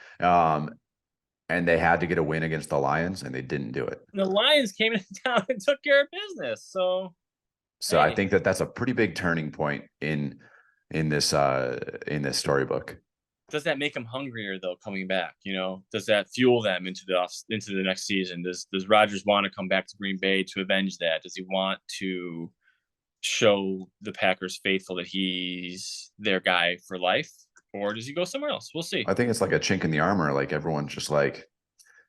[SPEAKER 1] And they had to get a win against the Lions, and they didn't do it.
[SPEAKER 2] The Lions came in town and took care of business. So
[SPEAKER 1] hey. I think that that's a pretty big turning point in this storybook.
[SPEAKER 2] does that make him hungrier though coming back? Does that fuel them into the next season? Does Rodgers want to come back to Green Bay to avenge that? Does he want to show the Packers faithful that he's their guy for life, or does he go somewhere else? We'll see.
[SPEAKER 1] I think it's like a chink in the armor. Like everyone's just like,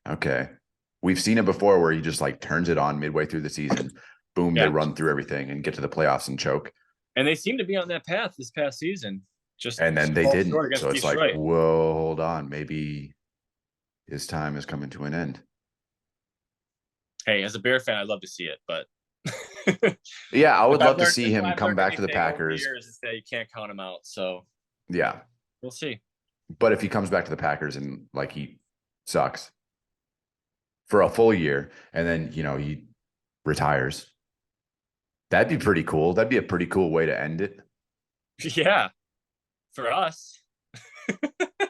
[SPEAKER 1] okay, we've seen it before where he just like turns it on midway through the season. Boom, they run through everything and get to the playoffs and choke.
[SPEAKER 2] And they seem to be on that path this past season.
[SPEAKER 1] And then they didn't. So it's Detroit. Like, whoa, hold on. Maybe his time is coming to an end.
[SPEAKER 2] Hey, as a Bear fan, I'd love to see it, but
[SPEAKER 1] yeah, I would love to see him come back to the Packers.
[SPEAKER 2] You can't count him out. So
[SPEAKER 1] yeah,
[SPEAKER 2] we'll see.
[SPEAKER 1] But if he comes back to the Packers and like he sucks for a full year and then, he retires, that'd be pretty cool. That'd be a pretty cool way to end it.
[SPEAKER 2] Yeah. For us.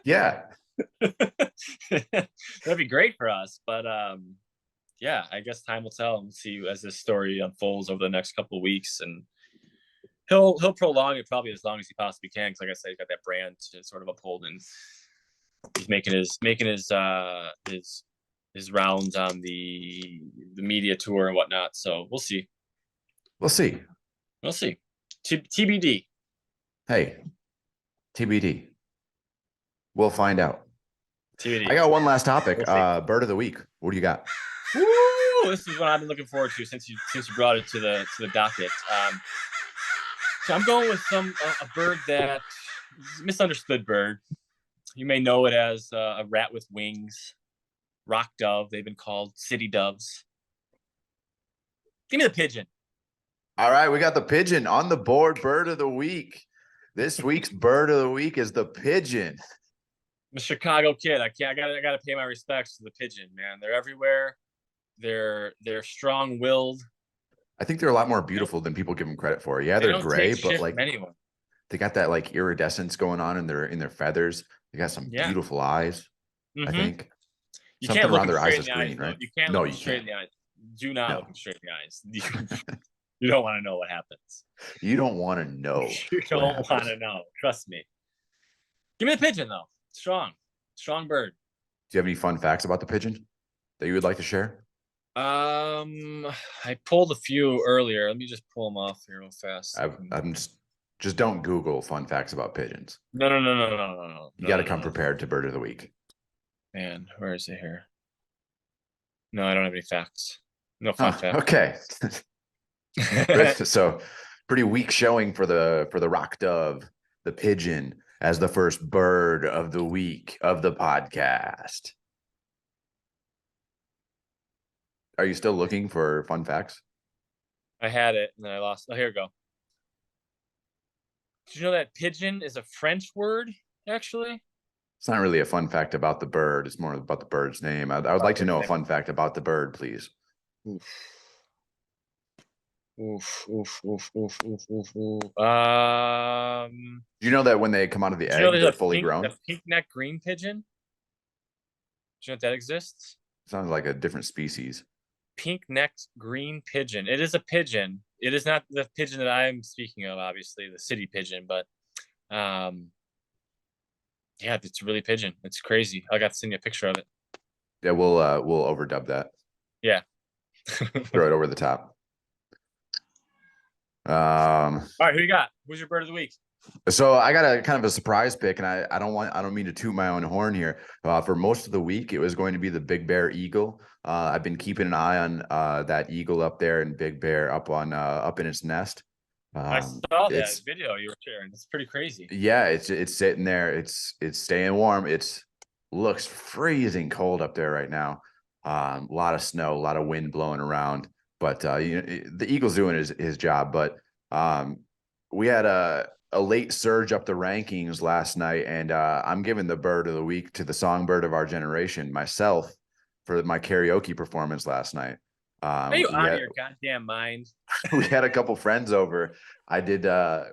[SPEAKER 1] Yeah.
[SPEAKER 2] That'd be great for us. But yeah, I guess time will tell and see as this story unfolds over the next couple of weeks. And he'll prolong it probably as long as he possibly can. Because like I said, he's got that brand to sort of uphold, and he's making his rounds on the media tour and whatnot. So we'll see.
[SPEAKER 1] We'll see.
[SPEAKER 2] TBD.
[SPEAKER 1] Hey, TBD. We'll find out.
[SPEAKER 2] TBD.
[SPEAKER 1] I got one last topic. Bird of the week. What do you got?
[SPEAKER 2] Woo! This is what I've been looking forward to since you brought it to the docket. So I'm going with a bird that misunderstood bird. You may know it as a rat with wings, rock dove. They've been called city doves. Give me the pigeon.
[SPEAKER 1] All right, we got the pigeon on the board. Bird of the week. This week's bird of the week is the pigeon.
[SPEAKER 2] I'm a Chicago kid. I gotta pay my respects to the pigeon, man. They're everywhere. They're strong-willed.
[SPEAKER 1] I think they're a lot more beautiful than people give them credit for. Yeah, they're gray, but like they got that like iridescence going on in their feathers. They got some beautiful eyes. Mm-hmm. I think
[SPEAKER 2] you can't look their eyes is green, right? You can't look straight in the eyes. Do not look straight in the eyes. You don't want to know what happens.
[SPEAKER 1] You don't want to know.
[SPEAKER 2] You don't want to know. Trust me. Give me the pigeon, though. Strong bird. Do
[SPEAKER 1] you have any fun facts about the pigeon that you would like to share?
[SPEAKER 2] I pulled a few earlier. Let me just pull them off here real fast.
[SPEAKER 1] I'm just don't Google fun facts about pigeons.
[SPEAKER 2] No.
[SPEAKER 1] You got to come prepared to bird of the week.
[SPEAKER 2] Man, where is it here? No, I don't have any facts. No fun facts.
[SPEAKER 1] Okay. So pretty weak showing for the rock dove, the pigeon, as the first bird of the week of the podcast. Are you still looking for fun facts?
[SPEAKER 2] I had it and then I lost. Oh, here we go. Did you know that pigeon is a French word, actually?
[SPEAKER 1] It's not really a fun fact about the bird. It's more about the bird's name. I would like to know a fun fact about the bird, please.
[SPEAKER 2] Oof.
[SPEAKER 1] Do you know that when they come out of the egg, they're fully grown?
[SPEAKER 2] The pink neck green pigeon? Do you know if that exists?
[SPEAKER 1] Sounds like a different species.
[SPEAKER 2] Pink necked green pigeon. It is a pigeon. It is not the pigeon that I'm speaking of, obviously, the city pigeon, but yeah, it's really pigeon. It's crazy. I got to send you a picture of it.
[SPEAKER 1] Yeah, we'll overdub that.
[SPEAKER 2] Yeah.
[SPEAKER 1] Throw it over the top.
[SPEAKER 2] All right, who you got? Who's your bird of the week?
[SPEAKER 1] So I got a kind of a surprise pick, and I don't mean to toot my own horn here. For most of the week, it was going to be the Big Bear Eagle. I've been keeping an eye on that eagle up there and Big Bear up in its nest.
[SPEAKER 2] I saw that video you were sharing. It's pretty crazy.
[SPEAKER 1] Yeah, it's sitting there. It's staying warm. Looks freezing cold up there right now. A lot of snow, a lot of wind blowing around. But the eagle's doing his job. But we had a late surge up the rankings last night, and I'm giving the bird of the week to the songbird of our generation, myself, for my karaoke performance last night.
[SPEAKER 2] Are you out of your goddamn mind?
[SPEAKER 1] We had a couple friends over. I did,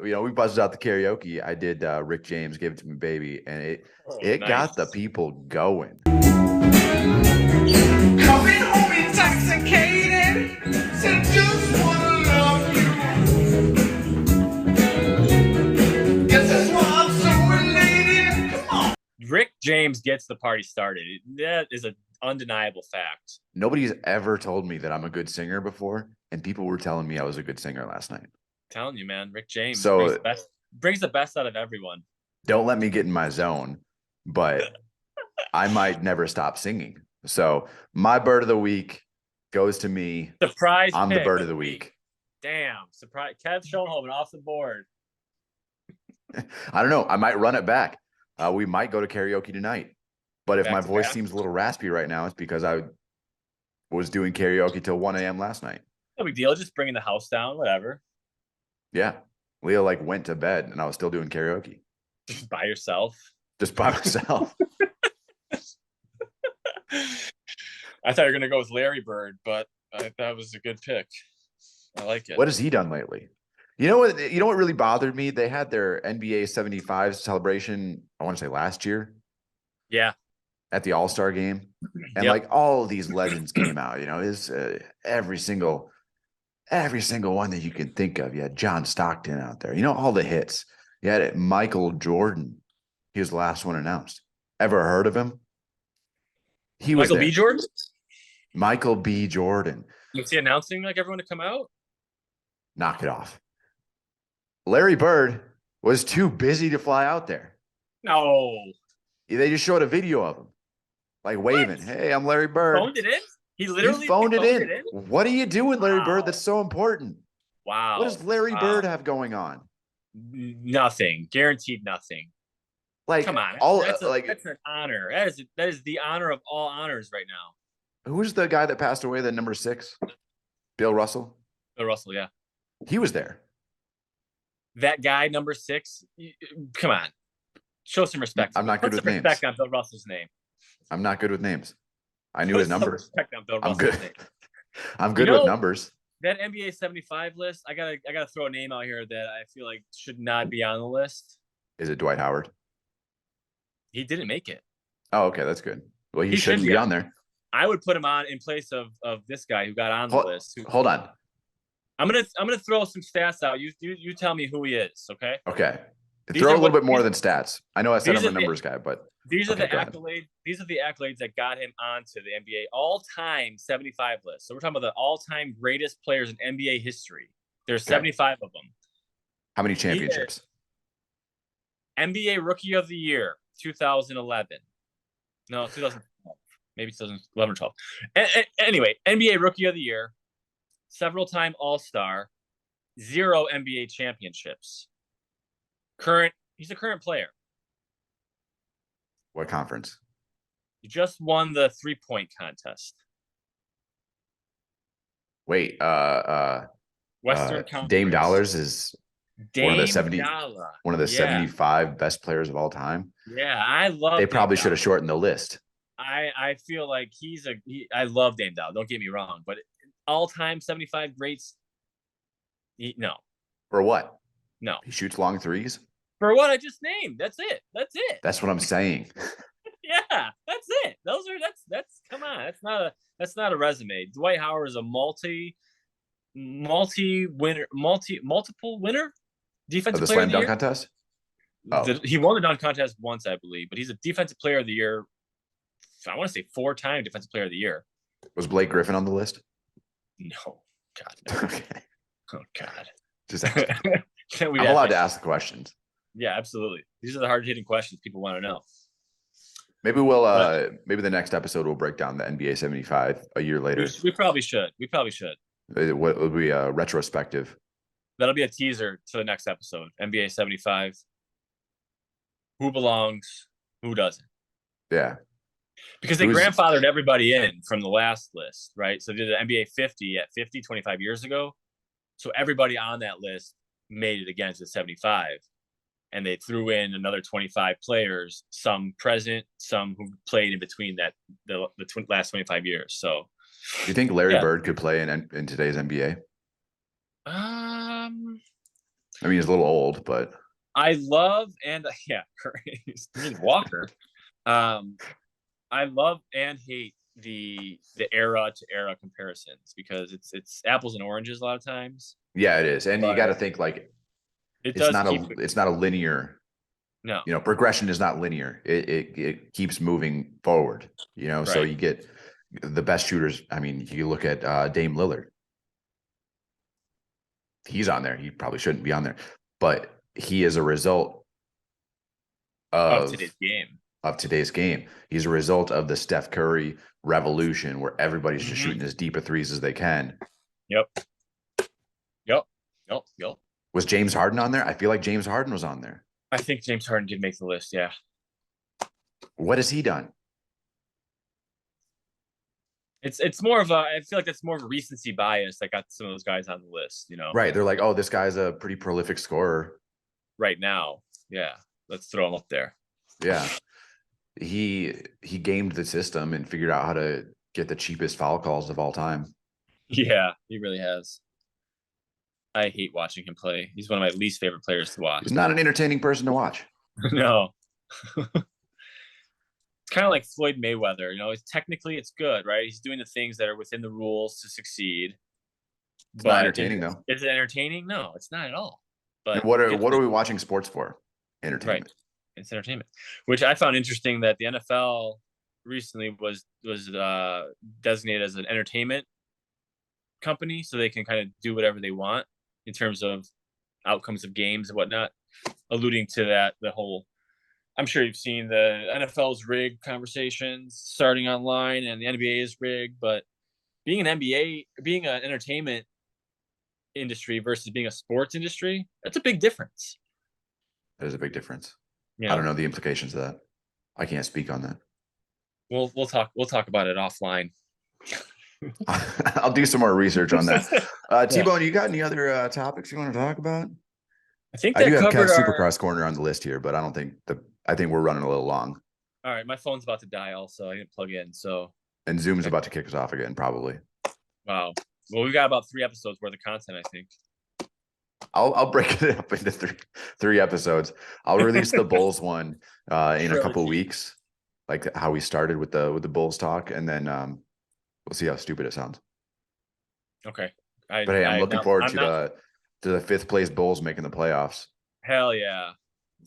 [SPEAKER 1] we buzzed out the karaoke. I did Rick James, Give It To Me Baby, and it got the people going.
[SPEAKER 3] Coming home intoxicated, said just wanna love you. Guess that's why I'm so elated. Come on.
[SPEAKER 2] James gets the party started. That is an undeniable fact.
[SPEAKER 1] Nobody's ever told me that I'm a good singer before, and people were telling me I was a good singer last night.
[SPEAKER 2] Telling you, man, Rick James
[SPEAKER 1] So
[SPEAKER 2] brings the best out of everyone.
[SPEAKER 1] Don't let me get in my zone, but I might never stop singing. So my bird of the week goes to me.
[SPEAKER 2] Surprise!
[SPEAKER 1] I'm the bird of the week.
[SPEAKER 2] Damn, surprise! Kev Schoenhoven off the board.
[SPEAKER 1] I don't know. I might run it back. We might go to karaoke tonight. But if my voice seems a little raspy right now, it's because I was doing karaoke till 1 a.m. last night.
[SPEAKER 2] No big deal. Just bringing the house down, whatever.
[SPEAKER 1] Yeah. Leah went to bed and I was still doing karaoke.
[SPEAKER 2] Just by yourself.
[SPEAKER 1] Just by myself.
[SPEAKER 2] I thought you were gonna go with Larry Bird, but that was a good pick. I like it.
[SPEAKER 1] What has he done lately? You know what really bothered me? They had their NBA 75 celebration, I want to say last year.
[SPEAKER 2] Yeah.
[SPEAKER 1] At the All-Star game. And all of these legends came out, is every single one that you can think of. You had John Stockton out there, all the hits. You had Michael Jordan. He was the last one announced. Ever heard of him? He was
[SPEAKER 2] Michael B. Jordan?
[SPEAKER 1] Michael B. Jordan.
[SPEAKER 2] Was he announcing everyone to come out?
[SPEAKER 1] Knock it off. Larry Bird was too busy to fly out there.
[SPEAKER 2] No.
[SPEAKER 1] They just showed a video of him, waving. What? Hey, I'm Larry Bird.
[SPEAKER 2] Phoned it in? He literally
[SPEAKER 1] phoned it in. What are you doing, Larry Bird? That's so important.
[SPEAKER 2] Wow.
[SPEAKER 1] What does Larry Bird have going on?
[SPEAKER 2] Nothing. Guaranteed nothing. Come on. That's an honor. That is the honor of all honors right now.
[SPEAKER 1] Who's the guy that passed away, the number 6? Bill Russell?
[SPEAKER 2] Bill Russell, yeah.
[SPEAKER 1] He was there.
[SPEAKER 2] That guy, number 6, come on. Show some respect.
[SPEAKER 1] I'm not good with names.
[SPEAKER 2] Respect on Bill Russell's name.
[SPEAKER 1] I'm not good with names. I knew his number.
[SPEAKER 2] Respect on Bill
[SPEAKER 1] I'm
[SPEAKER 2] Russell's
[SPEAKER 1] good.
[SPEAKER 2] Name.
[SPEAKER 1] I'm good with numbers.
[SPEAKER 2] That NBA 75 list, I gotta throw a name out here that I feel like should not be on the list.
[SPEAKER 1] Is it Dwight Howard?
[SPEAKER 2] He didn't make it.
[SPEAKER 1] Oh, okay, that's good. Well, he shouldn't be on there.
[SPEAKER 2] I would put him on in place of this guy who got on the list.
[SPEAKER 1] Hold on.
[SPEAKER 2] I'm gonna throw some stats out. You tell me who he is, okay?
[SPEAKER 1] Okay. Throw a little bit more than stats. I know I said I'm a numbers guy, but
[SPEAKER 2] these are the accolades. These are the accolades that got him onto the NBA all-time 75 list. So we're talking about the all-time greatest players in NBA history. There's 75 of them.
[SPEAKER 1] How many championships?
[SPEAKER 2] NBA Rookie of the Year, 2011. No, 2012. Maybe 2011 or 12. Anyway, NBA Rookie of the Year, several-time All-Star, 0 NBA championships. He's a current player.
[SPEAKER 1] What conference?
[SPEAKER 2] He just won the 3-point contest.
[SPEAKER 1] Wait,
[SPEAKER 2] Western Conference.
[SPEAKER 1] Dame Dollars is one of the 75 best players of all time.
[SPEAKER 2] Yeah, I love.
[SPEAKER 1] They probably should have shortened the list.
[SPEAKER 2] I feel like I love Dame Dollars. Don't get me wrong, but all-time 75 greats. No.
[SPEAKER 1] For what?
[SPEAKER 2] No.
[SPEAKER 1] He shoots long threes.
[SPEAKER 2] For what I just named. That's it.
[SPEAKER 1] That's what I'm saying.
[SPEAKER 2] Yeah, that's it. That's come on. That's not a resume. Dwight Howard is a multiple winner defensive
[SPEAKER 1] the
[SPEAKER 2] player
[SPEAKER 1] slam
[SPEAKER 2] of the
[SPEAKER 1] dunk
[SPEAKER 2] year.
[SPEAKER 1] Contest. Oh.
[SPEAKER 2] He won the dunk contest once, I believe, but he's a defensive player of the year. I want to say 4-time defensive player of the year.
[SPEAKER 1] Was Blake Griffin on the list?
[SPEAKER 2] No, God. No.
[SPEAKER 1] Okay.
[SPEAKER 2] Oh God.
[SPEAKER 1] Just I'm allowed to ask the questions.
[SPEAKER 2] Yeah, absolutely. These are the hard-hitting questions people want to know.
[SPEAKER 1] Maybe maybe the next episode we'll break down the NBA 75 a year later.
[SPEAKER 2] We probably should.
[SPEAKER 1] What would be a retrospective?
[SPEAKER 2] That'll be a teaser to the next episode. NBA 75. Who belongs? Who doesn't?
[SPEAKER 1] Yeah.
[SPEAKER 2] Because they grandfathered everybody in from the last list, right? So they did the NBA 50 at 50, 25 years ago. So everybody on that list made it against the 75. And they threw in another 25 players, some present, some who played in between the last 25 years. So,
[SPEAKER 1] do you think Larry Bird could play in today's NBA?
[SPEAKER 2] I
[SPEAKER 1] mean, he's a little old, but
[SPEAKER 2] I love he's Walker. I love and hate the era to era comparisons because it's apples and oranges a lot of times.
[SPEAKER 1] Yeah, it is, and you got to think it's not a linear
[SPEAKER 2] No.
[SPEAKER 1] You know, progression is not linear. It keeps moving forward, you know, so
[SPEAKER 2] Right.
[SPEAKER 1] you get the best shooters. I mean, you look at Dame Lillard. He's on there. He probably shouldn't be on there, but he is a result
[SPEAKER 2] Of
[SPEAKER 1] of
[SPEAKER 2] today's game.
[SPEAKER 1] He's a result of the Steph Curry revolution where everybody's just shooting as deep a threes as they can.
[SPEAKER 2] Yep.
[SPEAKER 1] Was James Harden on there? I feel like James Harden was on there.
[SPEAKER 2] I think James Harden did make the list. Yeah.
[SPEAKER 1] What has he done?
[SPEAKER 2] It's more of a, I feel like that's more of a recency bias that got some of those guys on the list, you know.
[SPEAKER 1] Right. They're like, oh, this guy's a pretty prolific scorer.
[SPEAKER 2] Right now. Yeah. Let's throw him up there.
[SPEAKER 1] Yeah. He gamed the system and figured out how to get the cheapest foul calls of all time.
[SPEAKER 2] Yeah, he really has. I hate watching him play. He's one of my least favorite players to watch.
[SPEAKER 1] He's not an entertaining person to watch.
[SPEAKER 2] No. It's kind of like Floyd Mayweather. You know, technically it's good, right? He's doing the things that are within the rules to succeed.
[SPEAKER 1] It's not entertaining, though.
[SPEAKER 2] Is it entertaining? No, it's not at all. But
[SPEAKER 1] and what are we watching sports for? Entertainment.
[SPEAKER 2] Right. It's entertainment, which I found interesting that the NFL recently was designated as an entertainment company, so they can kind of do whatever they want in terms of outcomes of games and whatnot, alluding to that the whole. I'm sure you've seen the NFL's rigged conversations starting online, and the NBA is rigged. But being an entertainment industry versus being a sports industry, that's a big difference.
[SPEAKER 1] That is a big difference.
[SPEAKER 2] Yeah.
[SPEAKER 1] I don't know the implications of that. I can't speak on that.
[SPEAKER 2] We'll talk about it offline.
[SPEAKER 1] I'll do some more research on that. T-Bone, you got any other topics you want to talk about?
[SPEAKER 2] I think
[SPEAKER 1] I do have Kev Supercross Corner on the list here, but I don't think I think we're running a little long.
[SPEAKER 2] All right, my phone's about to die also. I didn't plug in, so. And
[SPEAKER 1] Zoom's about to kick us off again, probably.
[SPEAKER 2] Wow. Well, we've got about 3 episodes worth of content, I think.
[SPEAKER 1] I'll break it up into three episodes. I'll release the Bulls one in a couple weeks, like how we started with the Bulls talk, and then we'll see how stupid it sounds.
[SPEAKER 2] Okay.
[SPEAKER 1] But hey, I'm looking forward to the 5th place Bulls making the playoffs.
[SPEAKER 2] Hell yeah.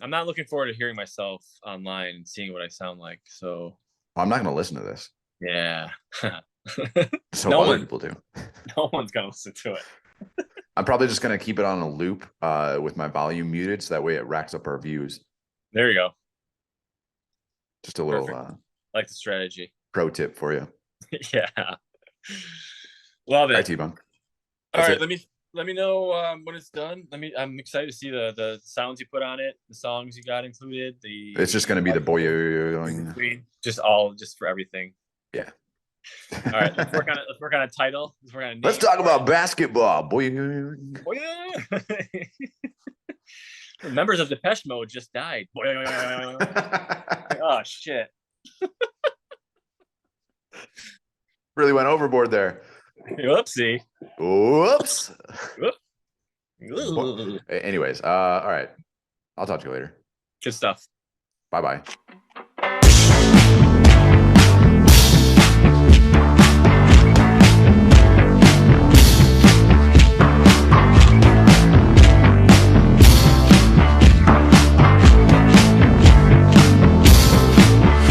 [SPEAKER 2] I'm not looking forward to hearing myself online and seeing what I sound like. So
[SPEAKER 1] I'm not going to listen to this.
[SPEAKER 2] Yeah.
[SPEAKER 1] So other people do.
[SPEAKER 2] No one's going to listen to it.
[SPEAKER 1] I'm probably just going to keep it on a loop with my volume muted, so that way it racks up our views.
[SPEAKER 2] There you go.
[SPEAKER 1] Just a little
[SPEAKER 2] like the strategy.
[SPEAKER 1] Pro tip for you.
[SPEAKER 2] Yeah. Love it.
[SPEAKER 1] All right, T-Bone.
[SPEAKER 2] All right, let me know when it's done. I'm excited to see the sounds you put on it, the songs you got included.
[SPEAKER 1] It's just going to be the boy.
[SPEAKER 2] Just for everything.
[SPEAKER 1] Yeah.
[SPEAKER 2] All right, let's work on a title.
[SPEAKER 1] Let's talk about basketball, boy.
[SPEAKER 2] Members of Depeche Mode just died. Oh shit.
[SPEAKER 1] Really went overboard there.
[SPEAKER 2] Whoopsie.
[SPEAKER 1] Whoops.
[SPEAKER 2] Whoop.
[SPEAKER 1] Anyways, all right. I'll talk to you later.
[SPEAKER 2] Good stuff.
[SPEAKER 1] Bye-bye.